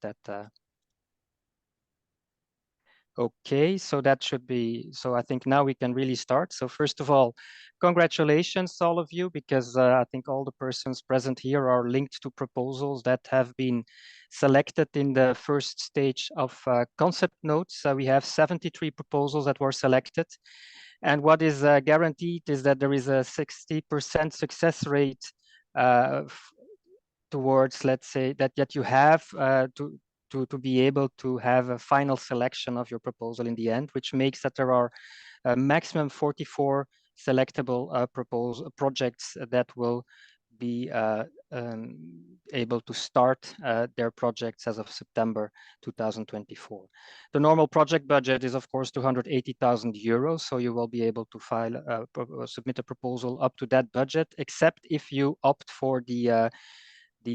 that okay, so that should be, so I think now we can really start. So first of all, congratulations all of you, because I think all the persons present here are linked to proposals that have been selected in the first stage of concept notes. We have 73 proposals that were selected. And what is guaranteed is that there is a 60% success rate towards, let's say, that you have to be able to have a final selection of your proposal in the end, which makes that there are a maximum 44 selectable projects that will be able to start their projects as of September 2024. The normal project budget is, of course, 280,000 euros. So you will be able to file, submit a proposal up to that budget, except if you opt for the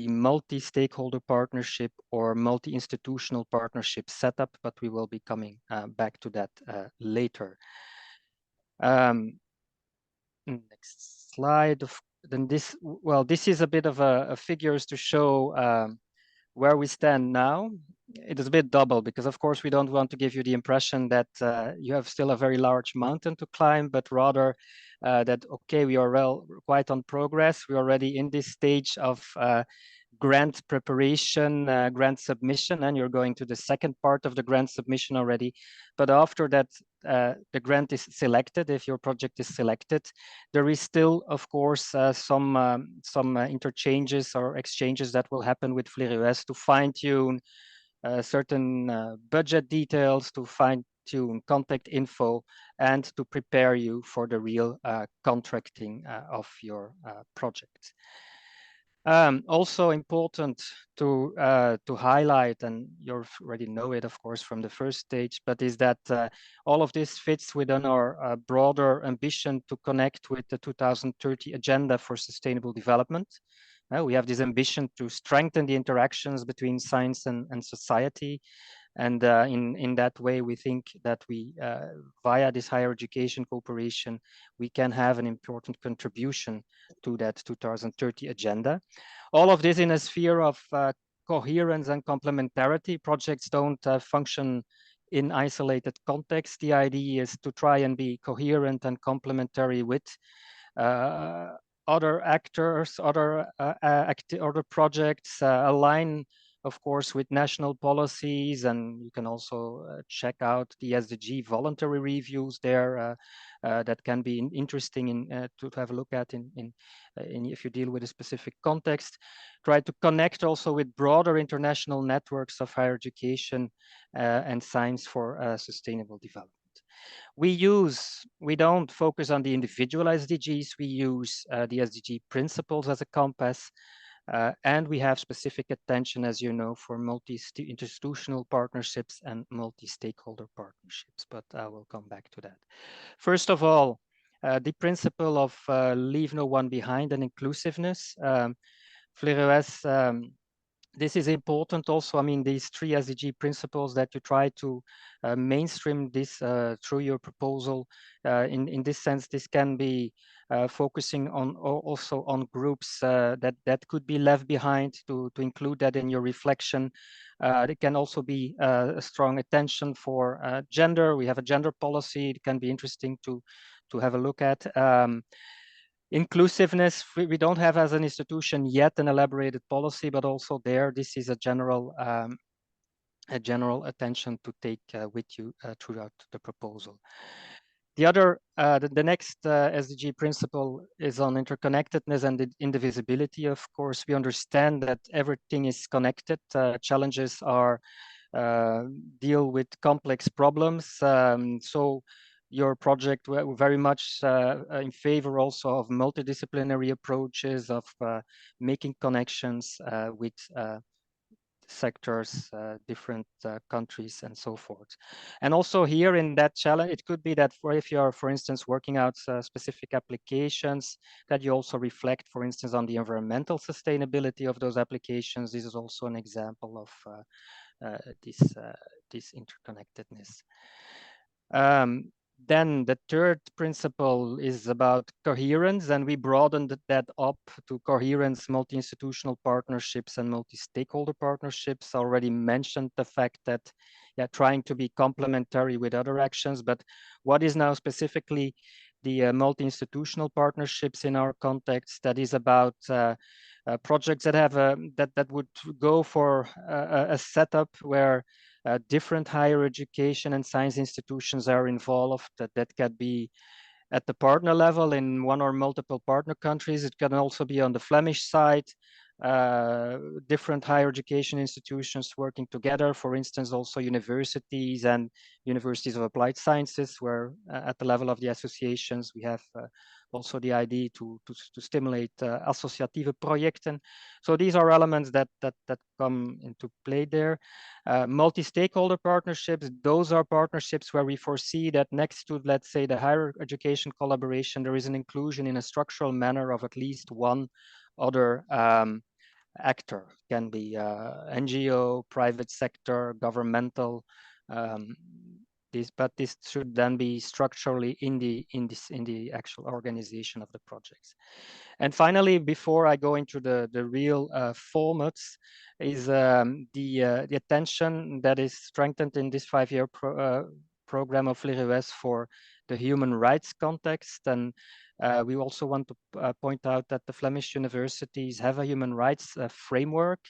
multi-stakeholder partnership or multi-institutional partnership setup, but we will be coming back to that later. Next slide. Then this, well, this is a bit of a figures to show where we stand now. It is a bit double because, of course, we don't want to give you the impression that you have still a very large mountain to climb, but rather that, okay, we are quite on progress. We're already in this stage of grant preparation, grant submission, and you're going to the second part of the grant submission already. But after that, the grant is selected, if your project is selected, there is still, of course, some interchanges or exchanges that will happen with Fledged to fine-tune certain budget details, to fine-tune contact info, and to prepare you for the real contracting of your project. Also important to highlight, and you already know it, of course, from the first stage, but is that all of this fits within our broader ambition to connect with the 2030 Agenda for Sustainable Development. We have this ambition to strengthen the interactions between science and society. And in that way, we think that we, via this higher education cooperation, we can have an important contribution to that 2030 agenda. All of this in a sphere of coherence and complementarity. Projects don't function in isolated context. The idea is to try and be coherent and complementary with other actors, other projects, align, of course, with national policies, and you can also check out the SDG voluntary reviews there that can be interesting to have a look at in if you deal with a specific context. Try to connect also with broader international networks of higher education and science for sustainable development. We don't focus on the individual SDGs, we use the SDG principles as a compass, and we have specific attention, as you know, for multi-institutional partnerships and multi-stakeholder partnerships, but I will come back to that. First of all, the principle of leave no one behind and inclusiveness. Fledged, this is important also. I mean, these 3 SDG principles that you try to mainstream this through your proposal. In this sense, this can be focusing on also on groups that could be left behind, to include that in your reflection. It can also be a strong attention for gender. We have a gender policy. It can be interesting to have a look at. Inclusiveness, we don't have as an institution yet an elaborated policy, but also there, this is a general attention to take with you throughout the proposal. The other, the next SDG principle is on interconnectedness and indivisibility. Of course, we understand that everything is connected. Challenges are deal with complex problems. So your project very much in favor also of multidisciplinary approaches, of making connections with sectors, different countries, and so forth. And also here in that challenge, it could be that if you are, for instance, working out specific applications, that you also reflect, for instance, on the environmental sustainability of those applications. This is also an example of this interconnectedness. Then the third principle is about coherence, and we broadened that up to coherence, multi-institutional partnerships, and multi-stakeholder partnerships. I already mentioned the fact that, yeah, trying to be complementary with other actions, but what is now specifically the multi-institutional partnerships in our context? That is about projects that have that would go for a setup where different higher education and science institutions are involved. That can be at the partner level in one or multiple partner countries. It can also be on the Flemish side, different higher education institutions working together. For instance, also universities and universities of applied sciences, where at the level of the associations, we have also the idea to stimulate associatieve projecten. So these are elements that come into play there. Multi-stakeholder partnerships, those are partnerships where we foresee that next to, let's say, the higher education collaboration, there is an inclusion in a structural manner of at least one other actor. Can be NGO, private sector, governmental. But this should then be structurally in the actual organization of the projects. And finally, before I go into the real formats, is the attention that is strengthened in this 5-year program of Fledged for the human rights context. And we also want to point out that the Flemish universities have a human rights framework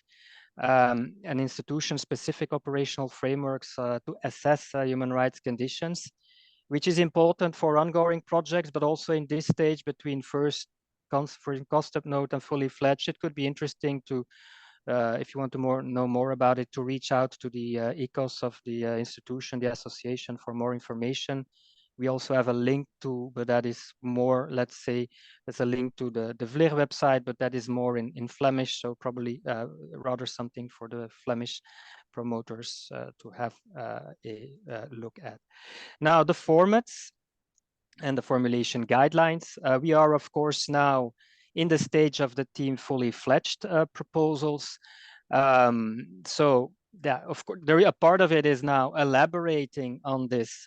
and institution-specific operational frameworks to assess human rights conditions, which is important for ongoing projects, but also in this stage between first concept note and fully fledged. It could be interesting to, if you want to know more about it, to reach out to the ethos of the institution, the association, for more information. We also have a link to, but that is more, let's say, there's a link to the Vleer website, but that is more in Flemish, so probably rather something for the Flemish promoters to have a look at. Now, the formats and the formulation guidelines. We are, of course, now in the stage of the team fully fledged proposals. So yeah, of course, a part of it is now elaborating on this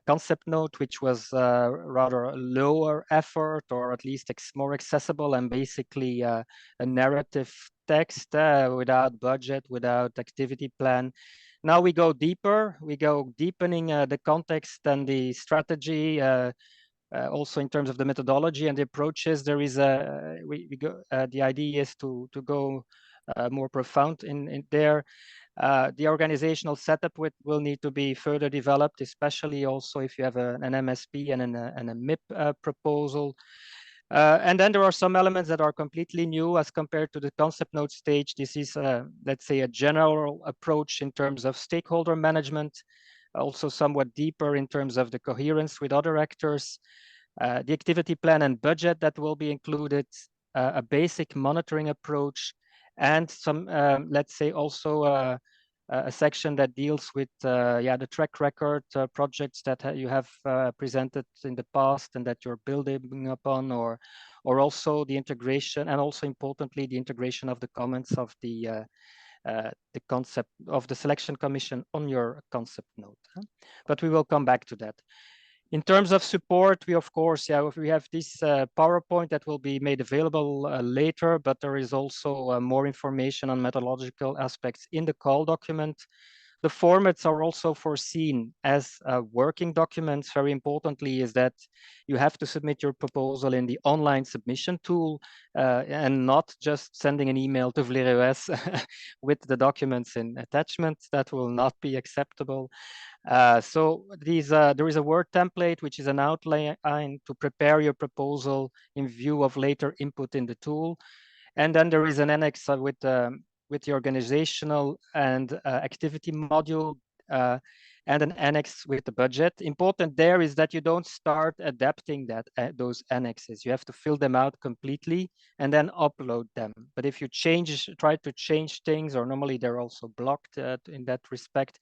concept note, which was rather lower effort, or at least more accessible, and basically a narrative text without budget, without activity plan. Now we go deeper. We go deepening the context and the strategy, also in terms of the methodology and the approaches. There is the idea is to go more profound in there. The organizational setup will need to be further developed, especially also if you have an MSP and a MIP proposal. And then there are some elements that are completely new as compared to the concept note stage. This is, let's say, a general approach in terms of stakeholder management, also somewhat deeper in terms of the coherence with other actors, the activity plan and budget that will be included, a basic monitoring approach, and some, let's say, also a section that deals with the track record projects that you have presented in the past and that you're building upon, or also the integration, and also importantly the integration of the comments of the concept of the selection commission on your concept note. But we will come back to that. In terms of support, we of course, we have this PowerPoint that will be made available later, but there is also more information on methodological aspects in the call document. The formats are also foreseen as working documents. Very importantly is that you have to submit your proposal in the online submission tool and not just sending an email to Vleer with the documents in attachments. That will not be acceptable. So there is a Word template, which is an outline to prepare your proposal in view of later input in the tool. And then there is an annex with the organizational and activity module, and an annex with the budget. Important there is that you don't start adapting those annexes. You have to fill them out completely and then upload them. But if you try to change things, or normally they're also blocked in that respect,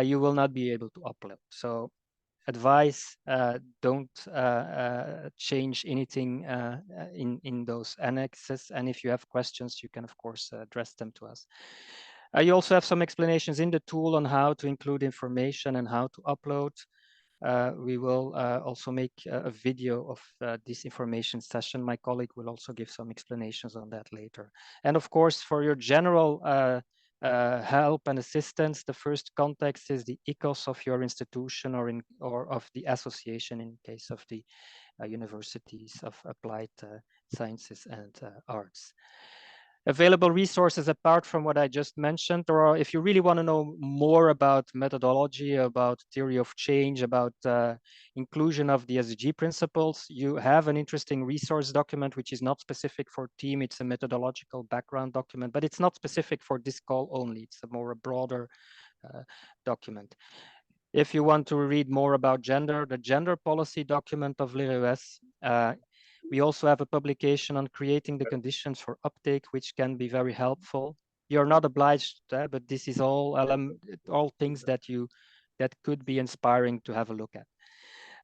you will not be able to upload. So advice, don't change anything in those annexes. And if you have questions, you can of course address them to us. You also have some explanations in the tool on how to include information and how to upload. we will also make a video of this information session. My colleague will also give some explanations on that later. And of course, for your general help and assistance, the first context is the ethos of your institution or of the association in case of the universities of applied sciences and arts. Available resources apart from what I just mentioned, or if you really want to know more about methodology, about theory of change, about inclusion of the SDG principles, you have an interesting resource document, which is not specific for team. It's a methodological background document, but it's not specific for this call only. It's a more broader document. If you want to read more about gender, the gender policy document of l'IRES, we also have a publication on creating the conditions for uptake, which can be very helpful. You're not obliged, but this is all things that could be inspiring to have a look at.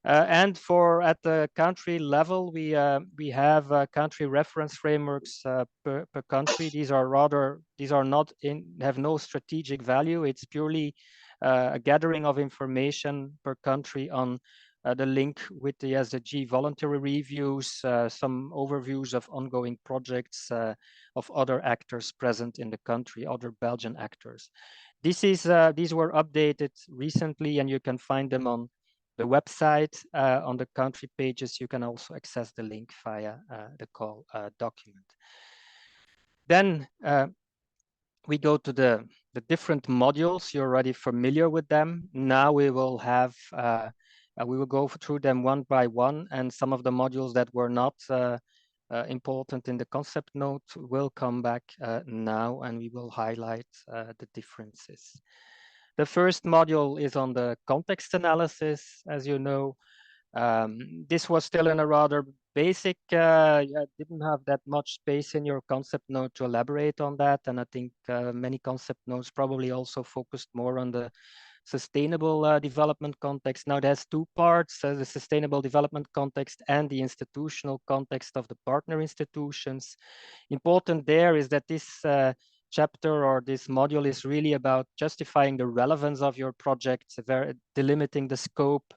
And for at the country level, we have country reference frameworks per country. These are not have no strategic value. It's purely a gathering of information per country on the link with the SDG voluntary reviews, some overviews of ongoing projects of other actors present in the country, other Belgian actors. These were updated recently, and you can find them on the website. On the country pages, you can also access the link via the call document. Then we go to the different modules. You're already familiar with them. Now we will have we will go through them one by one, and some of the modules that were not important in the concept note will come back now, and we will highlight the differences. The first module is on the context analysis. As you know, this was still in a rather basic, didn't have that much space in your concept note to elaborate on that. And I think many concept notes probably also focused more on the sustainable development context. Now there's two parts, the sustainable development context and the institutional context of the partner institutions. Important there is that this chapter or this module is really about justifying the relevance of your project, delimiting the scope,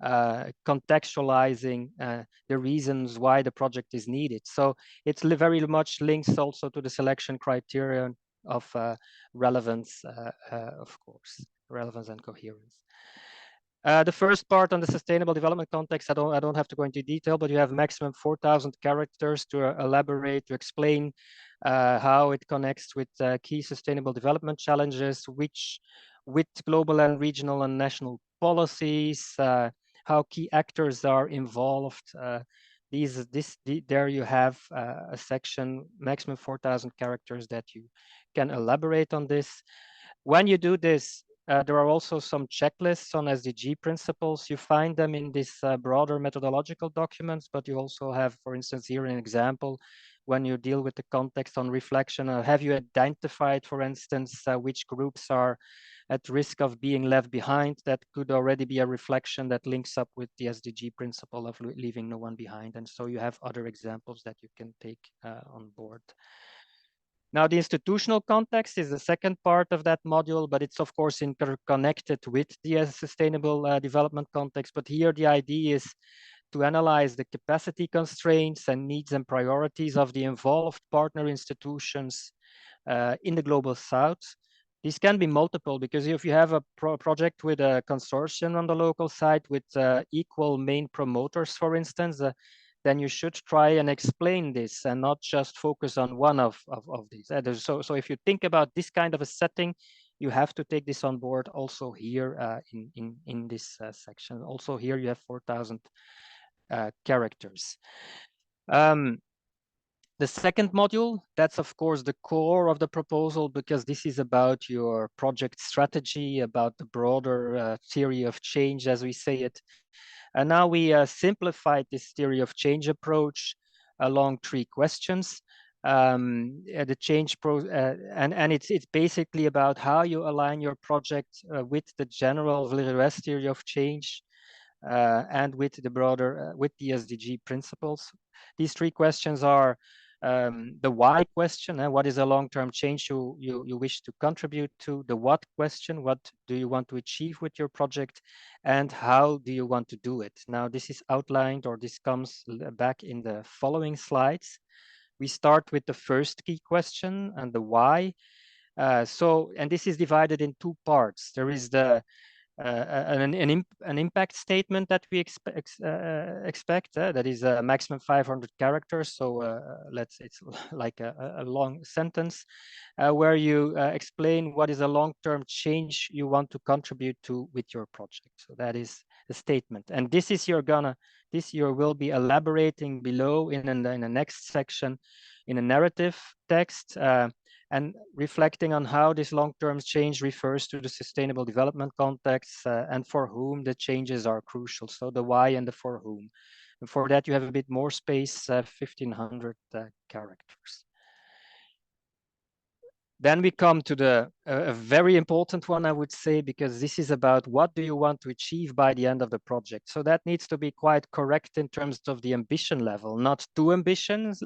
contextualizing the reasons why the project is needed. So it's very much links also to the selection criterion of relevance, of course, relevance and coherence. The first part on the sustainable development context, I don't have to go into detail, but you have maximum 4,000 characters to elaborate, to explain how it connects with key sustainable development challenges, with global and regional and national policies, how key actors are involved. There you have a section, maximum 4,000 characters that you can elaborate on this. When you do this, there are also some checklists on SDG principles. You find them in this broader methodological documents, but you also have, for instance, here an example when you deal with the context on reflection. Have you identified, for instance, which groups are at risk of being left behind? That could already be a reflection that links up with the SDG principle of leaving no one behind. And so you have other examples that you can take on board. Now, the institutional context is the second part of that module, but it's of course interconnected with the sustainable development context. But here the idea is to analyze the capacity constraints and needs and priorities of the involved partner institutions in the Global South. These can be multiple, because if you have a project with a consortium on the local side with equal main promoters, for instance, then you should try and explain this and not just focus on one of these. So if you think about this kind of a setting, you have to take this on board also here in this section. Also here you have 4,000 characters. The second module, that's of course the core of the proposal, because this is about your project strategy, about the broader theory of change, as we say it. And now we simplified this theory of change approach along 3 questions. The change and it's basically about how you align your project with the general VLRS theory of change and with the broader with the SDG principles. These 3 questions are: the why question, what is a long-term change you wish to contribute to, the what question, what do you want to achieve with your project, and how do you want to do it. Now, this is outlined, or this comes back in the following slides. We start with the first key question and the why. And this is divided in two parts. There is the an impact statement that we expect that is a maximum 500 characters. So it's like a long sentence where you explain what is a long-term change you want to contribute to with your project. So that is the statement. And this is this you will be elaborating below in the next section in a narrative text. And reflecting on how this long-term change refers to the sustainable development context and for whom the changes are crucial. So the why and the for whom. And for that, you have a bit more space, 1,500 characters. Then we come to a very important one, I would say, because this is about what do you want to achieve by the end of the project. So that needs to be quite correct in terms of the ambition level, not too ambitious,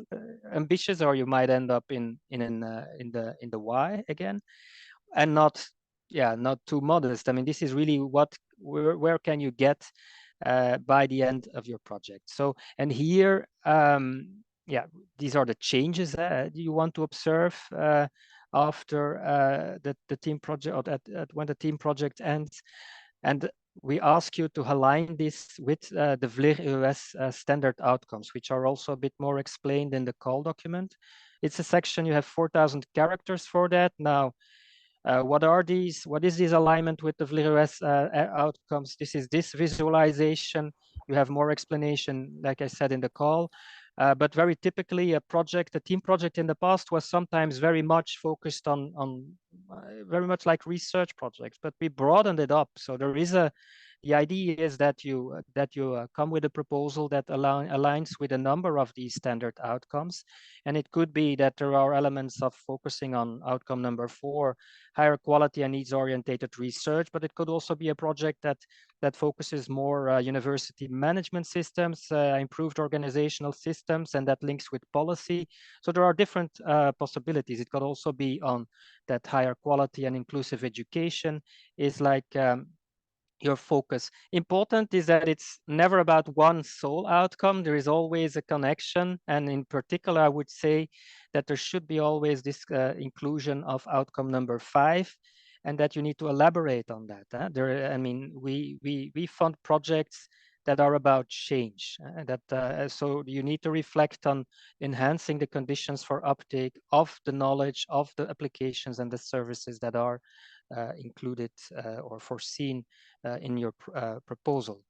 or you might end up in the why again, and not too modest. I mean, this is really where can you get by the end of your project. So, and here, these are the changes you want to observe after the team project, or when the team project ends. And we ask you to align this with the VLIR-EUS standard outcomes, which are also a bit more explained in the call document. It's a section, you have 4,000 characters for that. Now, what is this alignment with the VLIR-EUS outcomes? This is this visualization. You have more explanation, like I said, in the call. But very typically, a team project in the past was sometimes very much focused on very much like research projects, but we broadened it up. So there is the idea is that you come with a proposal that aligns with a number of these standard outcomes. And it could be that there are elements of focusing on outcome number 4, higher quality and needs-oriented research, but it could also be a project that focuses more university management systems, improved organizational systems, and that links with policy. So there are different possibilities. It could also be on that higher quality and inclusive education is like your focus. Important is that it's never about one sole outcome. There is always a connection. And in particular, I would say that there should be always this inclusion of outcome number 5, and that you need to elaborate on that. I mean, we fund projects that are about change. So you need to reflect on enhancing the conditions for uptake of the knowledge of the applications and the services that are included or foreseen in your proposal.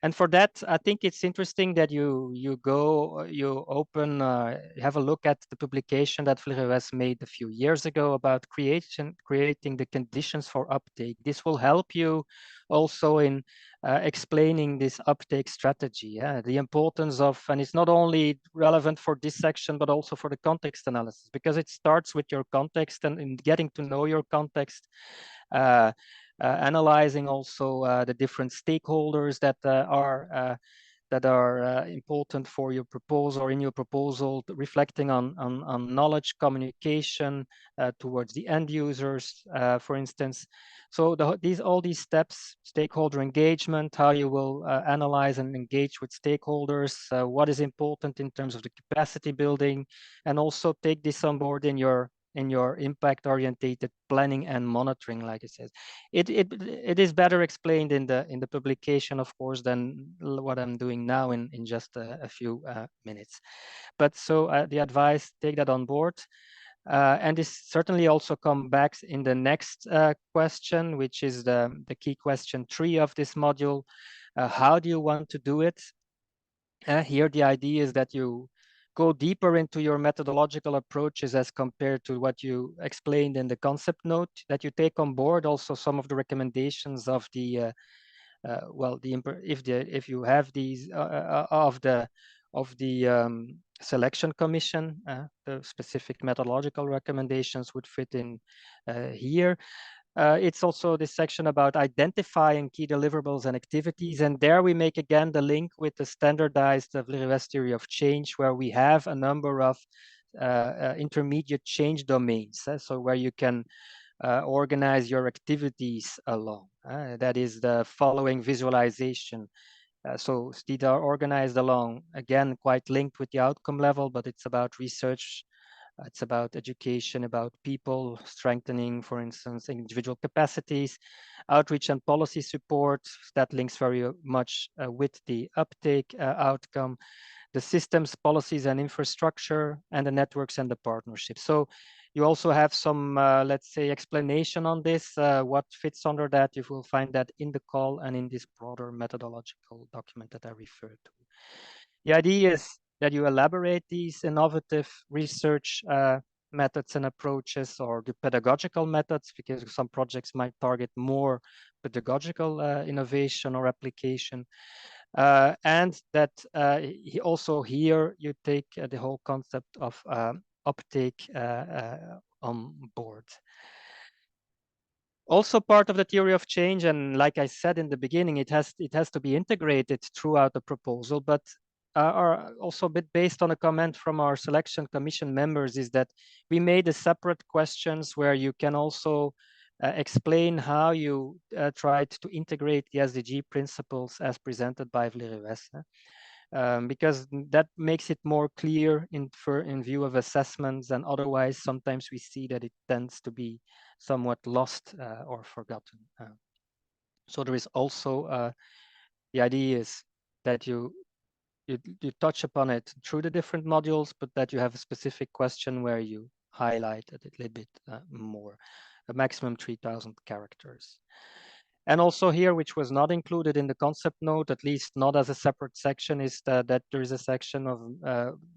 And for that, I think it's interesting that you have a look at the publication that VLIR-EUS made a few years ago about creating the conditions for uptake. This will help you also in explaining this uptake strategy, the importance of, and it's not only relevant for this section, but also for the context analysis, because it starts with your context and in getting to know your context. Analyzing also the different stakeholders that are important for your proposal or in your proposal, reflecting on knowledge communication towards the end users, for instance. So all these steps, stakeholder engagement, how you will analyze and engage with stakeholders, what is important in terms of the capacity building, and also take this on board in your impact-oriented planning and monitoring, like it says. It is better explained in the publication, of course, than what I'm doing now in just a few minutes. But so the advice, take that on board. And this certainly also come back in the next question, which is the key question 3 of this module. How do you want to do it? Here, the idea is that you go deeper into your methodological approaches as compared to what you explained in the concept note, that you take on board also some of the recommendations of the, if you have these of the selection commission, the specific methodological recommendations would fit in here. It's also this section about identifying key deliverables and activities. And there we make again the link with the standardized VLIR-EUS theory of change, where we have a number of intermediate change domains, so where you can organize your activities along. That is the following visualization. So these are organized along, again, quite linked with the outcome level, but it's about research, it's about education, about people, strengthening, for instance, individual capacities, outreach and policy support. That links very much with the uptake outcome, the systems, policies, and infrastructure, and the networks and the partnerships. So you also have some, let's say, explanation on this, what fits under that. You will find that in the call and in this broader methodological document that I referred to. The idea is that you elaborate these innovative research methods and approaches, or the pedagogical methods, because some projects might target more pedagogical innovation or application. And that also here you take the whole concept of uptake on board. Also part of the theory of change, and like I said in the beginning, it has to be integrated throughout the proposal, but are also a bit based on a comment from our selection commission members, is that we made a separate questions where you can also explain how you tried to integrate the SDG principles as presented by Vlerues. Because that makes it more clear in view of assessments, and otherwise sometimes we see that it tends to be somewhat lost or forgotten. So there is also the idea is that you touch upon it through the different modules, but that you have a specific question where you highlight it a little bit more, a maximum 3,000 characters. And also here, which was not included in the concept note, at least not as a separate section, is that there is a section of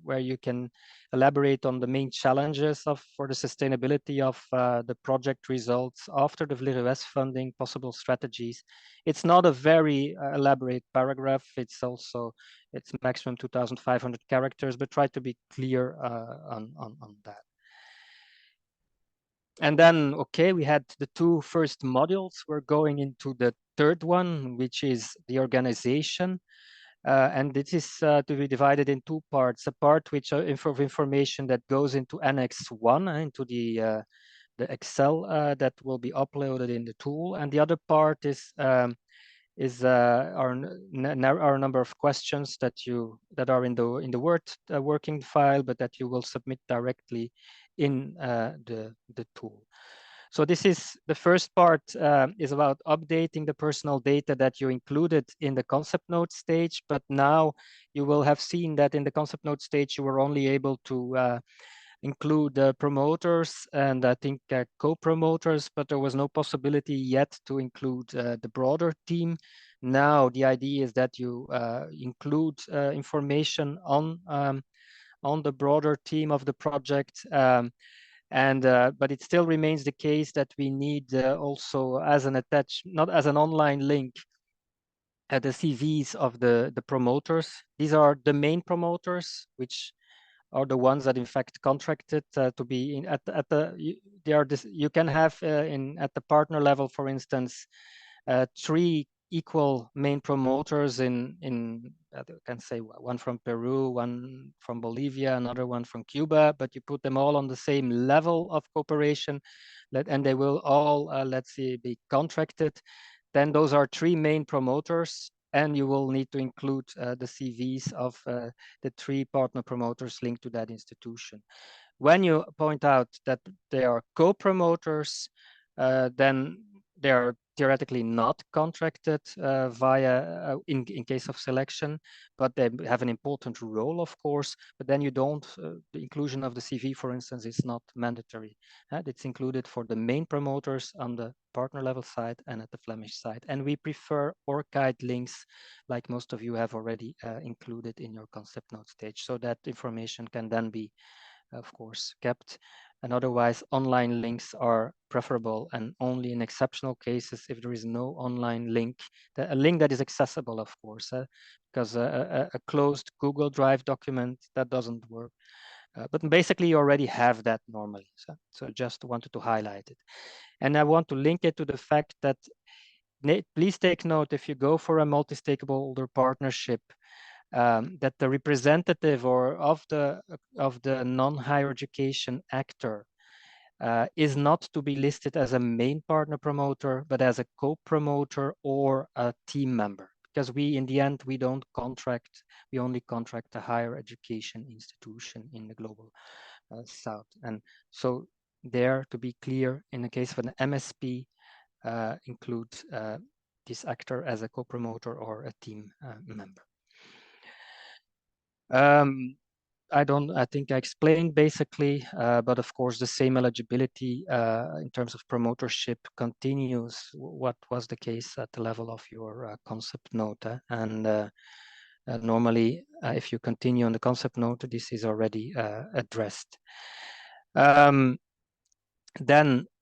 where you can elaborate on the main challenges for the sustainability of the project results after the Vlerues funding, possible strategies. It's not a very elaborate paragraph. It's maximum 2,500 characters, but try to be clear on that. And then, okay, we had the two first modules. We're going into the third one, which is the organization. And this is to be divided in two parts. A part which of information that goes into Annex 1, into the Excel that will be uploaded in the tool. And the other part is our number of questions that are in the Word working file, but that you will submit directly in the tool. So this is the first part, is about updating the personal data that you included in the concept note stage. But now you will have seen that in the concept note stage, you were only able to include promoters and I think co-promoters, but there was no possibility yet to include the broader team. Now the idea is that you include information on the broader team of the project. But it still remains the case that we need also as an not as an online link, the CVs of the promoters. These are the main promoters, which are the ones that in fact contracted to be in at the you can have at the partner level, for instance, 3 equal main promoters in I can say one from Peru, one from Bolivia, another one from Cuba, but you put them all on the same level of cooperation, and they will all let's say be contracted. Then those are 3 main promoters, and you will need to include the CVs of the 3 partner promoters linked to that institution. When you point out that they are co-promoters, then they are theoretically not contracted via in case of selection, but they have an important role, of course. But then you don't, the inclusion of the CV, for instance, is not mandatory. It's included for the main promoters on the partner level side and at the Flemish side. And we prefer ORCID links, like most of you have already included in your concept note stage, so that information can then be, of course, kept. And otherwise, online links are preferable, and only in exceptional cases, if there is no online link, a link that is accessible, of course, because a closed Google Drive document, that doesn't work. But basically, you already have that normally. So just wanted to highlight it. And I want to link it to the fact that please take note, if you go for a multi-stakeholder partnership, that the representative or of the non-higher education actor is not to be listed as a main partner promoter, but as a co-promoter or a team member. Because we, in the end, we don't contract, we only contract a higher education institution in the global South. And so there, to be clear, in the case of an MSP, includes this actor as a co-promoter or a team member. I think I explained basically, but of course the same eligibility in terms of promotership continues what was the case at the level of your concept note. And normally, if you continue on the concept note, this is already addressed. Then,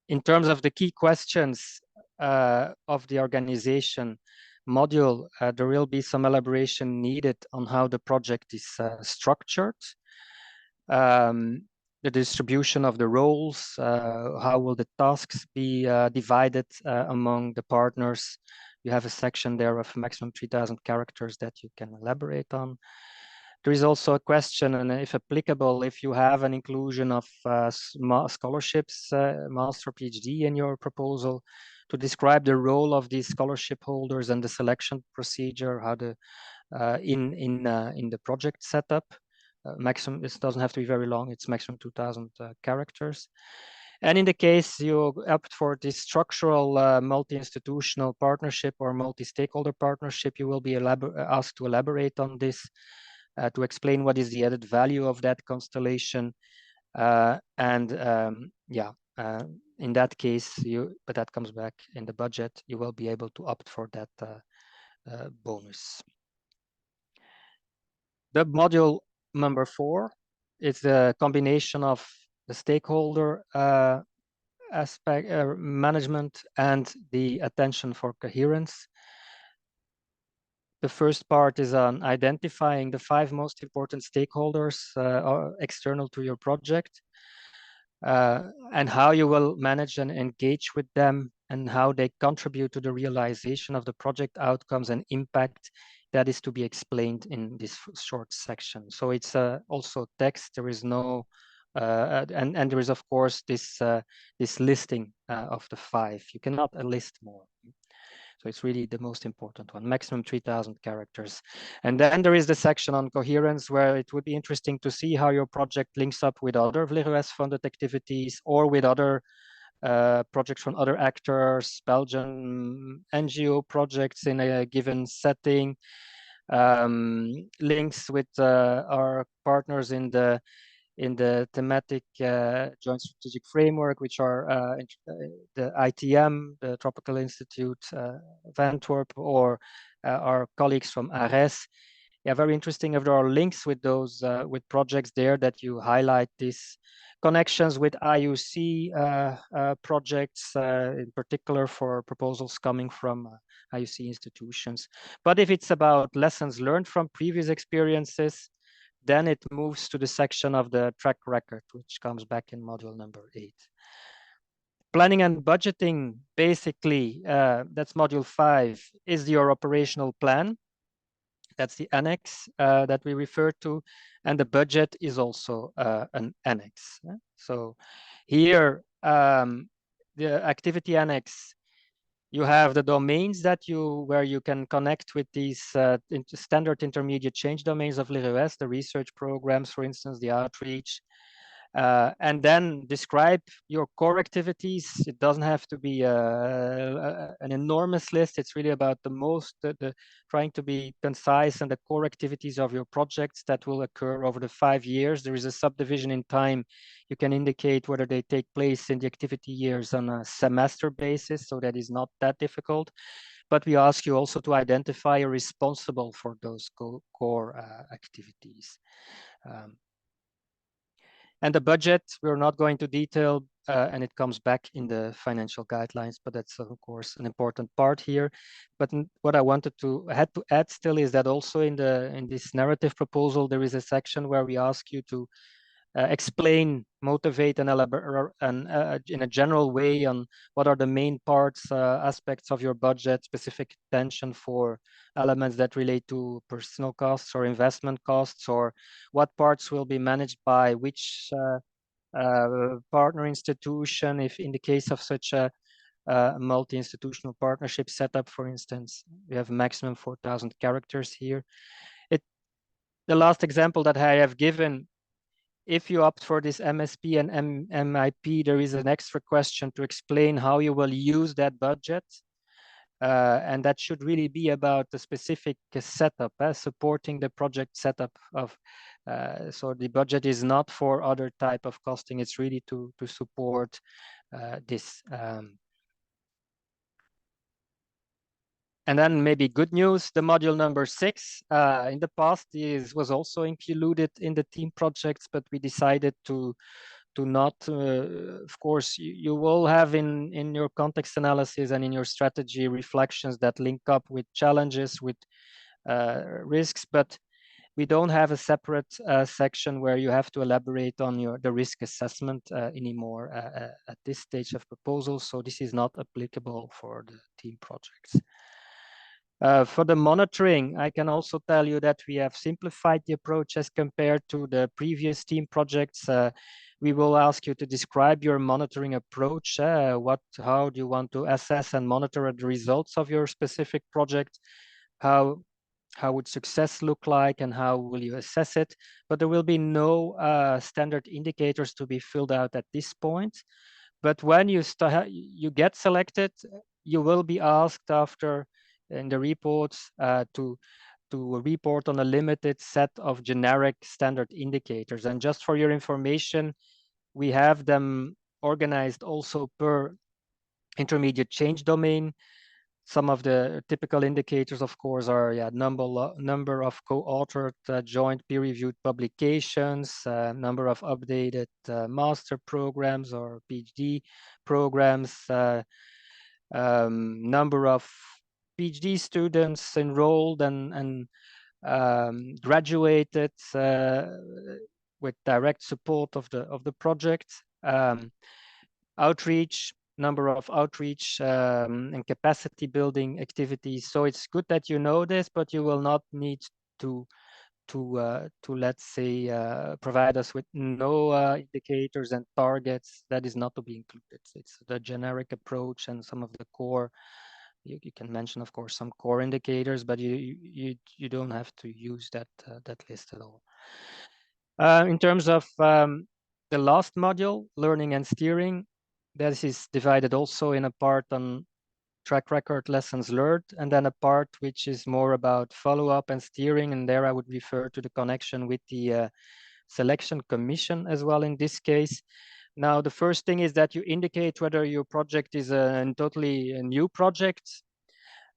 in terms of the key questions of the organization module, there will be some elaboration needed on how the project is structured, the distribution of the roles, how will the tasks be divided among the partners. You have a section there of maximum 3,000 characters that you can elaborate on. There is also a question, and if applicable, if you have an inclusion of scholarships, master PhD in your proposal, to describe the role of these scholarship holders and the selection procedure, how the in the project setup. Maximum, this doesn't have to be very long, it's maximum 2,000 characters. And in the case you opt for this structural multi-institutional partnership or multi-stakeholder partnership, you will be asked to elaborate on this, to explain what is the added value of that constellation. In that case, but that comes back in the budget, you will be able to opt for that bonus. The module number 4 is the combination of the stakeholder aspect, management, and the attention for coherence. The first part is on identifying the 5 most important stakeholders external to your project, and how you will manage and engage with them, and how they contribute to the realization of the project outcomes and impact that is to be explained in this short section. So it's also text. There is no, and there is of course this listing of the 5. You cannot list more. So it's really the most important one, maximum 3,000 characters. And then there is the section on coherence, where it would be interesting to see how your project links up with other VLERES funded activities or with other projects from other actors, Belgian NGO projects in a given setting, links with our partners in the thematic joint strategic framework, which are the ITM, the Tropical Institute of Antwerp, or our colleagues from ARES. Yeah, very interesting if there are links with those with projects there that you highlight these connections with IUC projects, in particular for proposals coming from IUC institutions. But if it's about lessons learned from previous experiences, then it moves to the section of the track record, which comes back in module number 8. Planning and budgeting, basically, that's module 5, is your operational plan. That's the annex that we refer to. And the budget is also an annex. So here, the activity annex, you have the domains where you can connect with these standard intermediate change domains of LIRES, the research programs, for instance, the outreach, and then describe your core activities. It doesn't have to be an enormous list. It's really about trying to be concise and the core activities of your projects that will occur over the 5 years. There is a subdivision in time. You can indicate whether they take place in the activity years on a semester basis, so that is not that difficult. But we ask you also to identify a responsible for those core activities. And the budget, we're not going to detail, and it comes back in the financial guidelines, but that's of course an important part here. But what I had to add still is that also in this narrative proposal, there is a section where we ask you to explain, motivate, and elaborate in a general way on what are the main parts, aspects of your budget, specific attention for elements that relate to personal costs or investment costs, or what parts will be managed by which partner institution, if in the case of such a multi-institutional partnership setup, for instance. We have maximum 4,000 characters here. The last example that I have given, if you opt for this MSP and MIP, there is an extra question to explain how you will use that budget. And that should really be about the specific setup, supporting the project setup of, so the budget is not for other type of costing, it's really to support this. And then maybe good news, the module number 6 in the past was also included in the team projects, but we decided to not, of course, you will have in your context analysis and in your strategy reflections that link up with challenges, with risks, but we don't have a separate section where you have to elaborate on the risk assessment anymore at this stage of proposal. So this is not applicable for the team projects. For the monitoring, I can also tell you that we have simplified the approach as compared to the previous team projects. We will ask you to describe your monitoring approach. How do you want to assess and monitor the results of your specific project? How would success look like and how will you assess it? But there will be no standard indicators to be filled out at this point. But when you get selected, you will be asked after in the reports to report on a limited set of generic standard indicators. And just for your information, we have them organized also per intermediate change domain. Some of the typical indicators, of course, are number of co-authored joint peer-reviewed publications, number of updated master programs or PhD programs, number of PhD students enrolled and graduated with direct support of the project. Outreach, number of outreach and capacity building activities. So it's good that you know this, but you will not need to let's say provide us with no indicators and targets. That is not to be included. It's the generic approach and some of the core. You can mention, of course, some core indicators, but you don't have to use that list at all. In terms of the last module, learning and steering, this is divided also in a part on track record, lessons learned, and then a part which is more about follow-up and steering. And there I would refer to the connection with the selection commission as well in this case. Now, the first thing is that you indicate whether your project is totally a new project.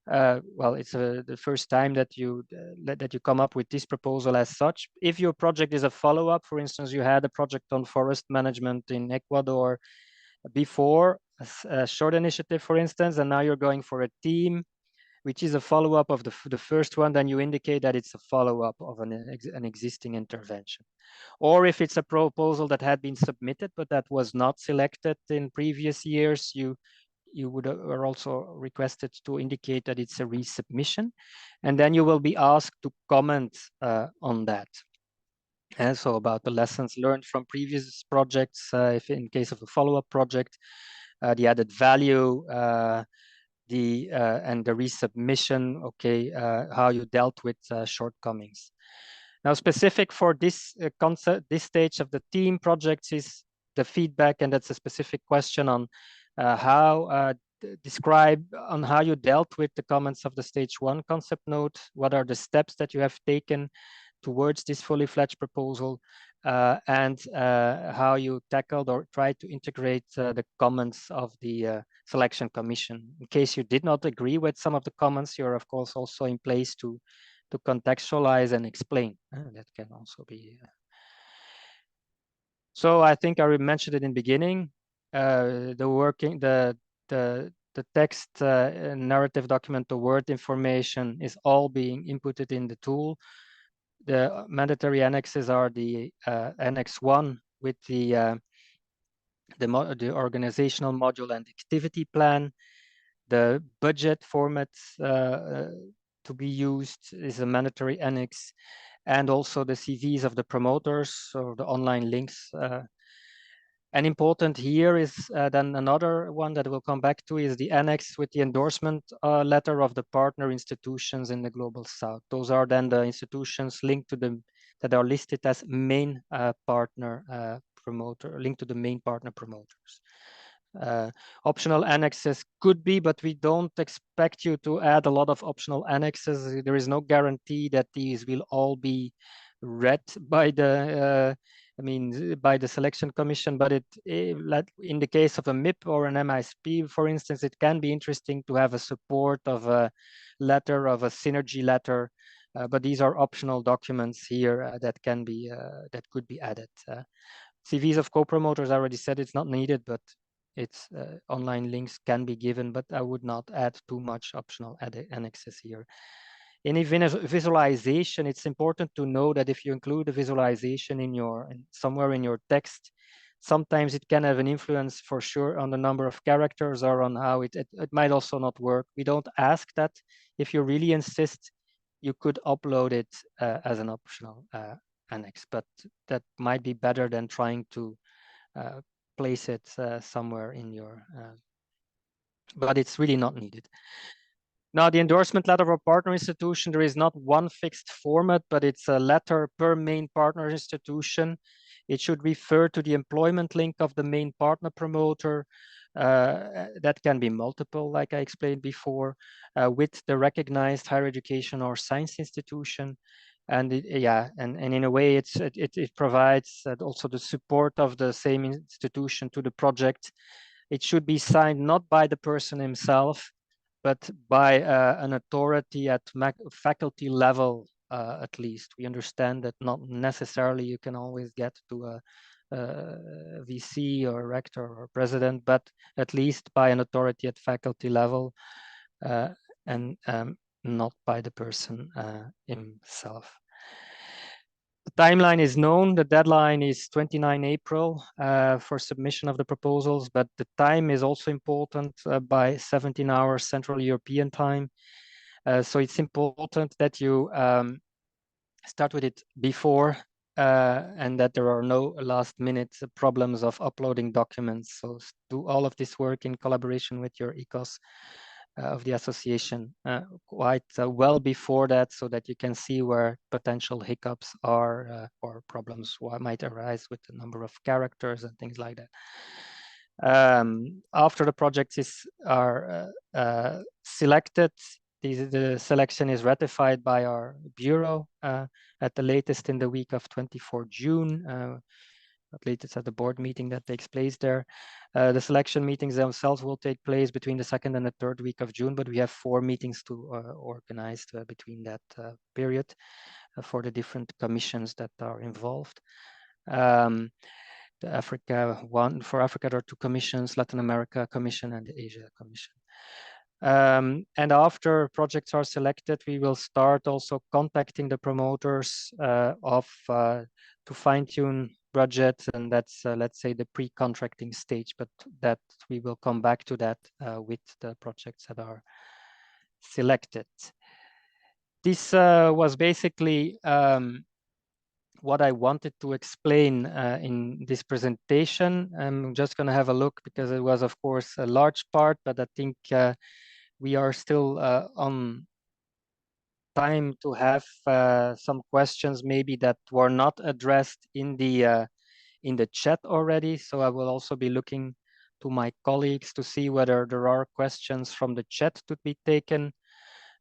Well, it's the first time that you come up with this proposal as such. If your project is a follow-up, for instance, you had a project on forest management in Ecuador before, a short initiative, for instance, and now you're going for a team, which is a follow-up of the first one, then you indicate that it's a follow-up of an existing intervention. Or if it's a proposal that had been submitted, but that was not selected in previous years, you are also requested to indicate that it's a resubmission, and then you will be asked to comment on that. And so about the lessons learned from previous projects, if in case of a follow-up project, the added value, and the resubmission, okay, how you dealt with shortcomings. Now, specific for this this stage of the team projects is the feedback, and that's a specific question on how describe on how you dealt with the comments of the stage 1 concept note. What are the steps that you have taken towards this fully fledged proposal, and how you tackled or tried to integrate the comments of the selection commission. In case you did not agree with some of the comments, you're of course also in place to contextualize and explain. That can also be. So I think I mentioned it in the beginning. The text narrative document, the Word information is all being inputted in the tool. The mandatory annexes are the Annex 1 with the organizational module and activity plan. The budget format to be used is a mandatory annex, and also the CVs of the promoters or the online links. And important here is then another one that we'll come back to is the annex with the endorsement letter of the partner institutions in the Global South. Those are then the institutions linked to the that are listed as main partner promoter, linked to the main partner promoters. Optional annexes could be, but we don't expect you to add a lot of optional annexes. There is no guarantee that these will all be read by the by the selection commission, but in the case of a MIP or an MISP, for instance, it can be interesting to have a support of a letter, of a synergy letter, but these are optional documents here that can be that could be added. CVs of co-promoters, I already said it's not needed, but it's online links can be given, but I would not add too much optional annexes here. In a visualization, it's important to know that if you include a visualization in somewhere in your text, sometimes it can have an influence for sure on the number of characters or on how it might also not work. We don't ask that. If you really insist, you could upload it as an optional annex, but that might be better than trying to place it somewhere in your, but it's really not needed. Now, the endorsement letter of a partner institution, there is not one fixed format, but it's a letter per main partner institution. It should refer to the employment link of the main partner promoter. That can be multiple, like I explained before, with the recognized higher education or science institution. And and in a way, it provides also the support of the same institution to the project. It should be signed not by the person himself, but by an authority at faculty level, at least. We understand that not necessarily you can always get to a VC or rector or president, but at least by an authority at faculty level, and not by the person himself. The timeline is known. The deadline is 29 April for submission of the proposals, but the time is also important by 17 hours Central European time. So it's important that you start with it before and that there are no last minute problems of uploading documents. So do all of this work in collaboration with your ECOS of the association quite well before that, so that you can see where potential hiccups are or problems might arise with the number of characters and things like that. After the projects are selected, the selection is ratified by our bureau at the latest in the week of 24 June. At least it's at the board meeting that takes place there. The selection meetings themselves will take place between the 2nd and the 3rd week of June, but we have 4 meetings to organize between that period for the different commissions that are involved. The Africa one, for Africa there are 2 commissions, Latin America Commission and the Asia Commission. And after projects are selected, we will start also contacting the promoters to fine-tune budget, and that's let's say the pre-contracting stage, but that we will come back to that with the projects that are selected. This was basically what I wanted to explain in this presentation. I'm just going to have a look because it was, of course, a large part, but I think we are still on time to have some questions maybe that were not addressed in the chat already. So I will also be looking to my colleagues to see whether there are questions from the chat to be taken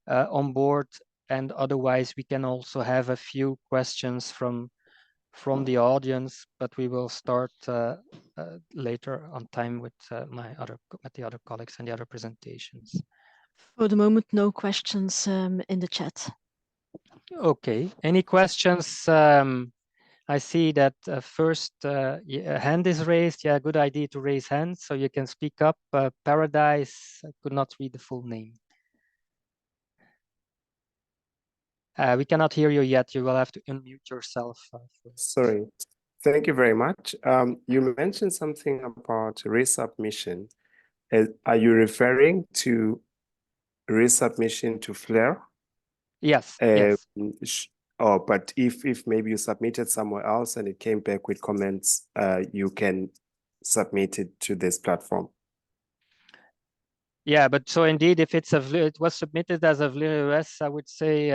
on board. And otherwise, we can also have a few questions from the audience, but we will start later on time with the other colleagues and the other presentations. For the moment, no questions in the chat. Okay, any questions? I see that first a hand is raised. Yeah, good idea to raise hands so you can speak up. Paradise, I could not read the full name. We cannot hear you yet. You will have to unmute yourself. Sorry. Thank you very much. You mentioned something about resubmission. Are you referring to resubmission to Flare? Yes, yes. Oh, but if maybe you submitted somewhere else and it came back with comments, you can submit it to this platform. Yeah, but so indeed, if it was submitted as a VLIR-US, I would say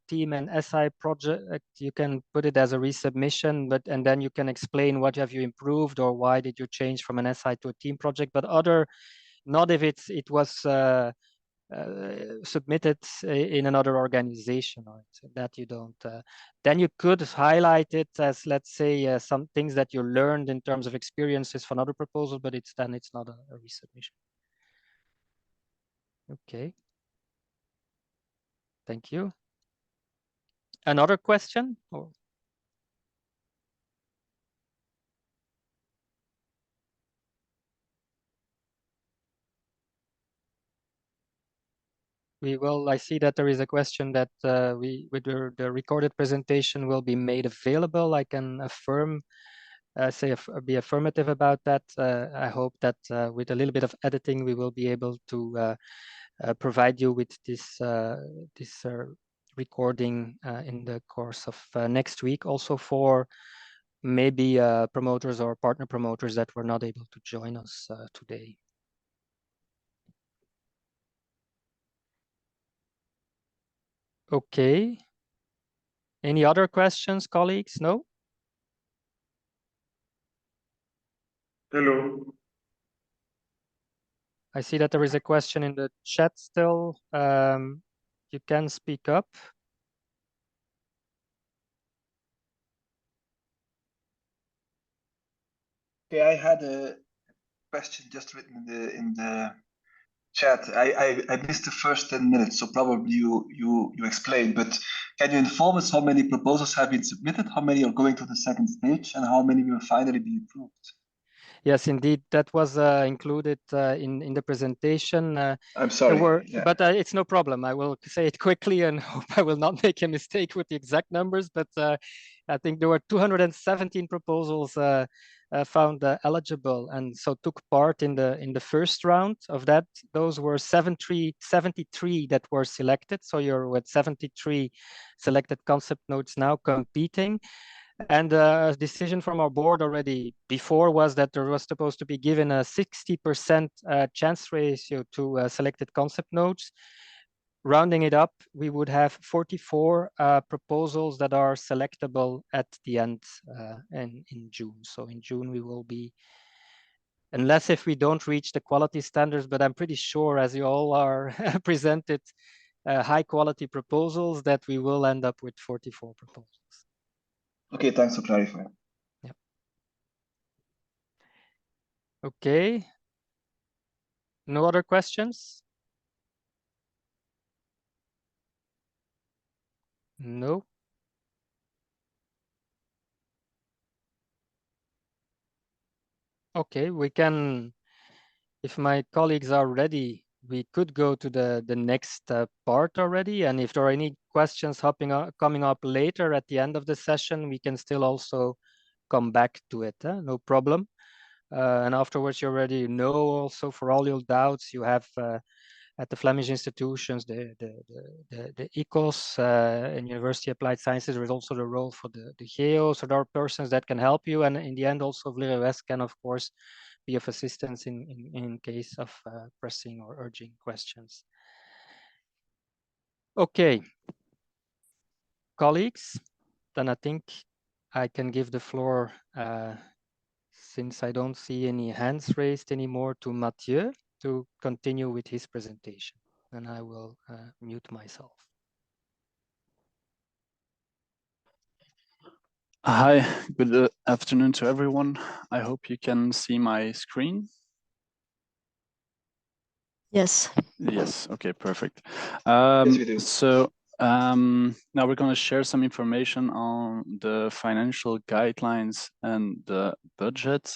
team and SI project, you can put it as a resubmission, and then you can explain what have you improved or why did you change from an SI to a team project. But not if it was submitted in another organization, or that you don't. Then you could highlight it as, let's say, some things that you learned in terms of experiences from other proposals, but it's not a resubmission. Okay. Thank you. Another question? Or? I see that there is a question that with the recorded presentation will be made available. I can affirm, be affirmative about that. I hope that with a little bit of editing, we will be able to provide you with this recording in the course of next week, also for maybe promoters or partner promoters that were not able to join us today. Okay. Any other questions, colleagues? No? Hello. I see that there is a question in the chat still. You can speak up. Okay, I had a question just written in the chat. I missed the first 10 minutes, so probably you explained, but can you inform us how many proposals have been submitted, how many are going to the second stage, and how many will finally be approved? Yes, indeed, that was included in the presentation. I'm sorry. But it's no problem. I will say it quickly and hope I will not make a mistake with the exact numbers. But I think there were 217 proposals found eligible, and so took part in the first round of that. Those were 73 that were selected. So you're with 73 selected concept nodes now competing. And a decision from our board already before was that there was supposed to be given a 60% chance ratio to selected concept nodes. Rounding it up, we would have 44 proposals that are selectable at the end in June. So in June, we will be, unless if we don't reach the quality standards, but I'm pretty sure as you all are presented high quality proposals that we will end up with 44 proposals. Okay, thanks for clarifying. Yeah. Okay. No other questions? No. Okay, we can, if my colleagues are ready, we could go to the next part already. And if there are any questions coming up later at the end of the session, we can still also come back to it. No problem. And afterwards, you already know also for all your doubts, you have at the Flemish institutions, the ECOS and University Applied Sciences. There is also the role for the GEO. So there are persons that can help you. And in the end, also VLIR-US can, of course, be of assistance in case of pressing or urging questions. Okay, colleagues, then I think I can give the floor, since I don't see any hands raised anymore, to Mathieu to continue with his presentation. And I will mute myself. Hi, good afternoon to everyone. I hope you can see my screen. Yes. Yes, okay, perfect. Yes, we do. So now we're going to share some information on the financial guidelines and the budget.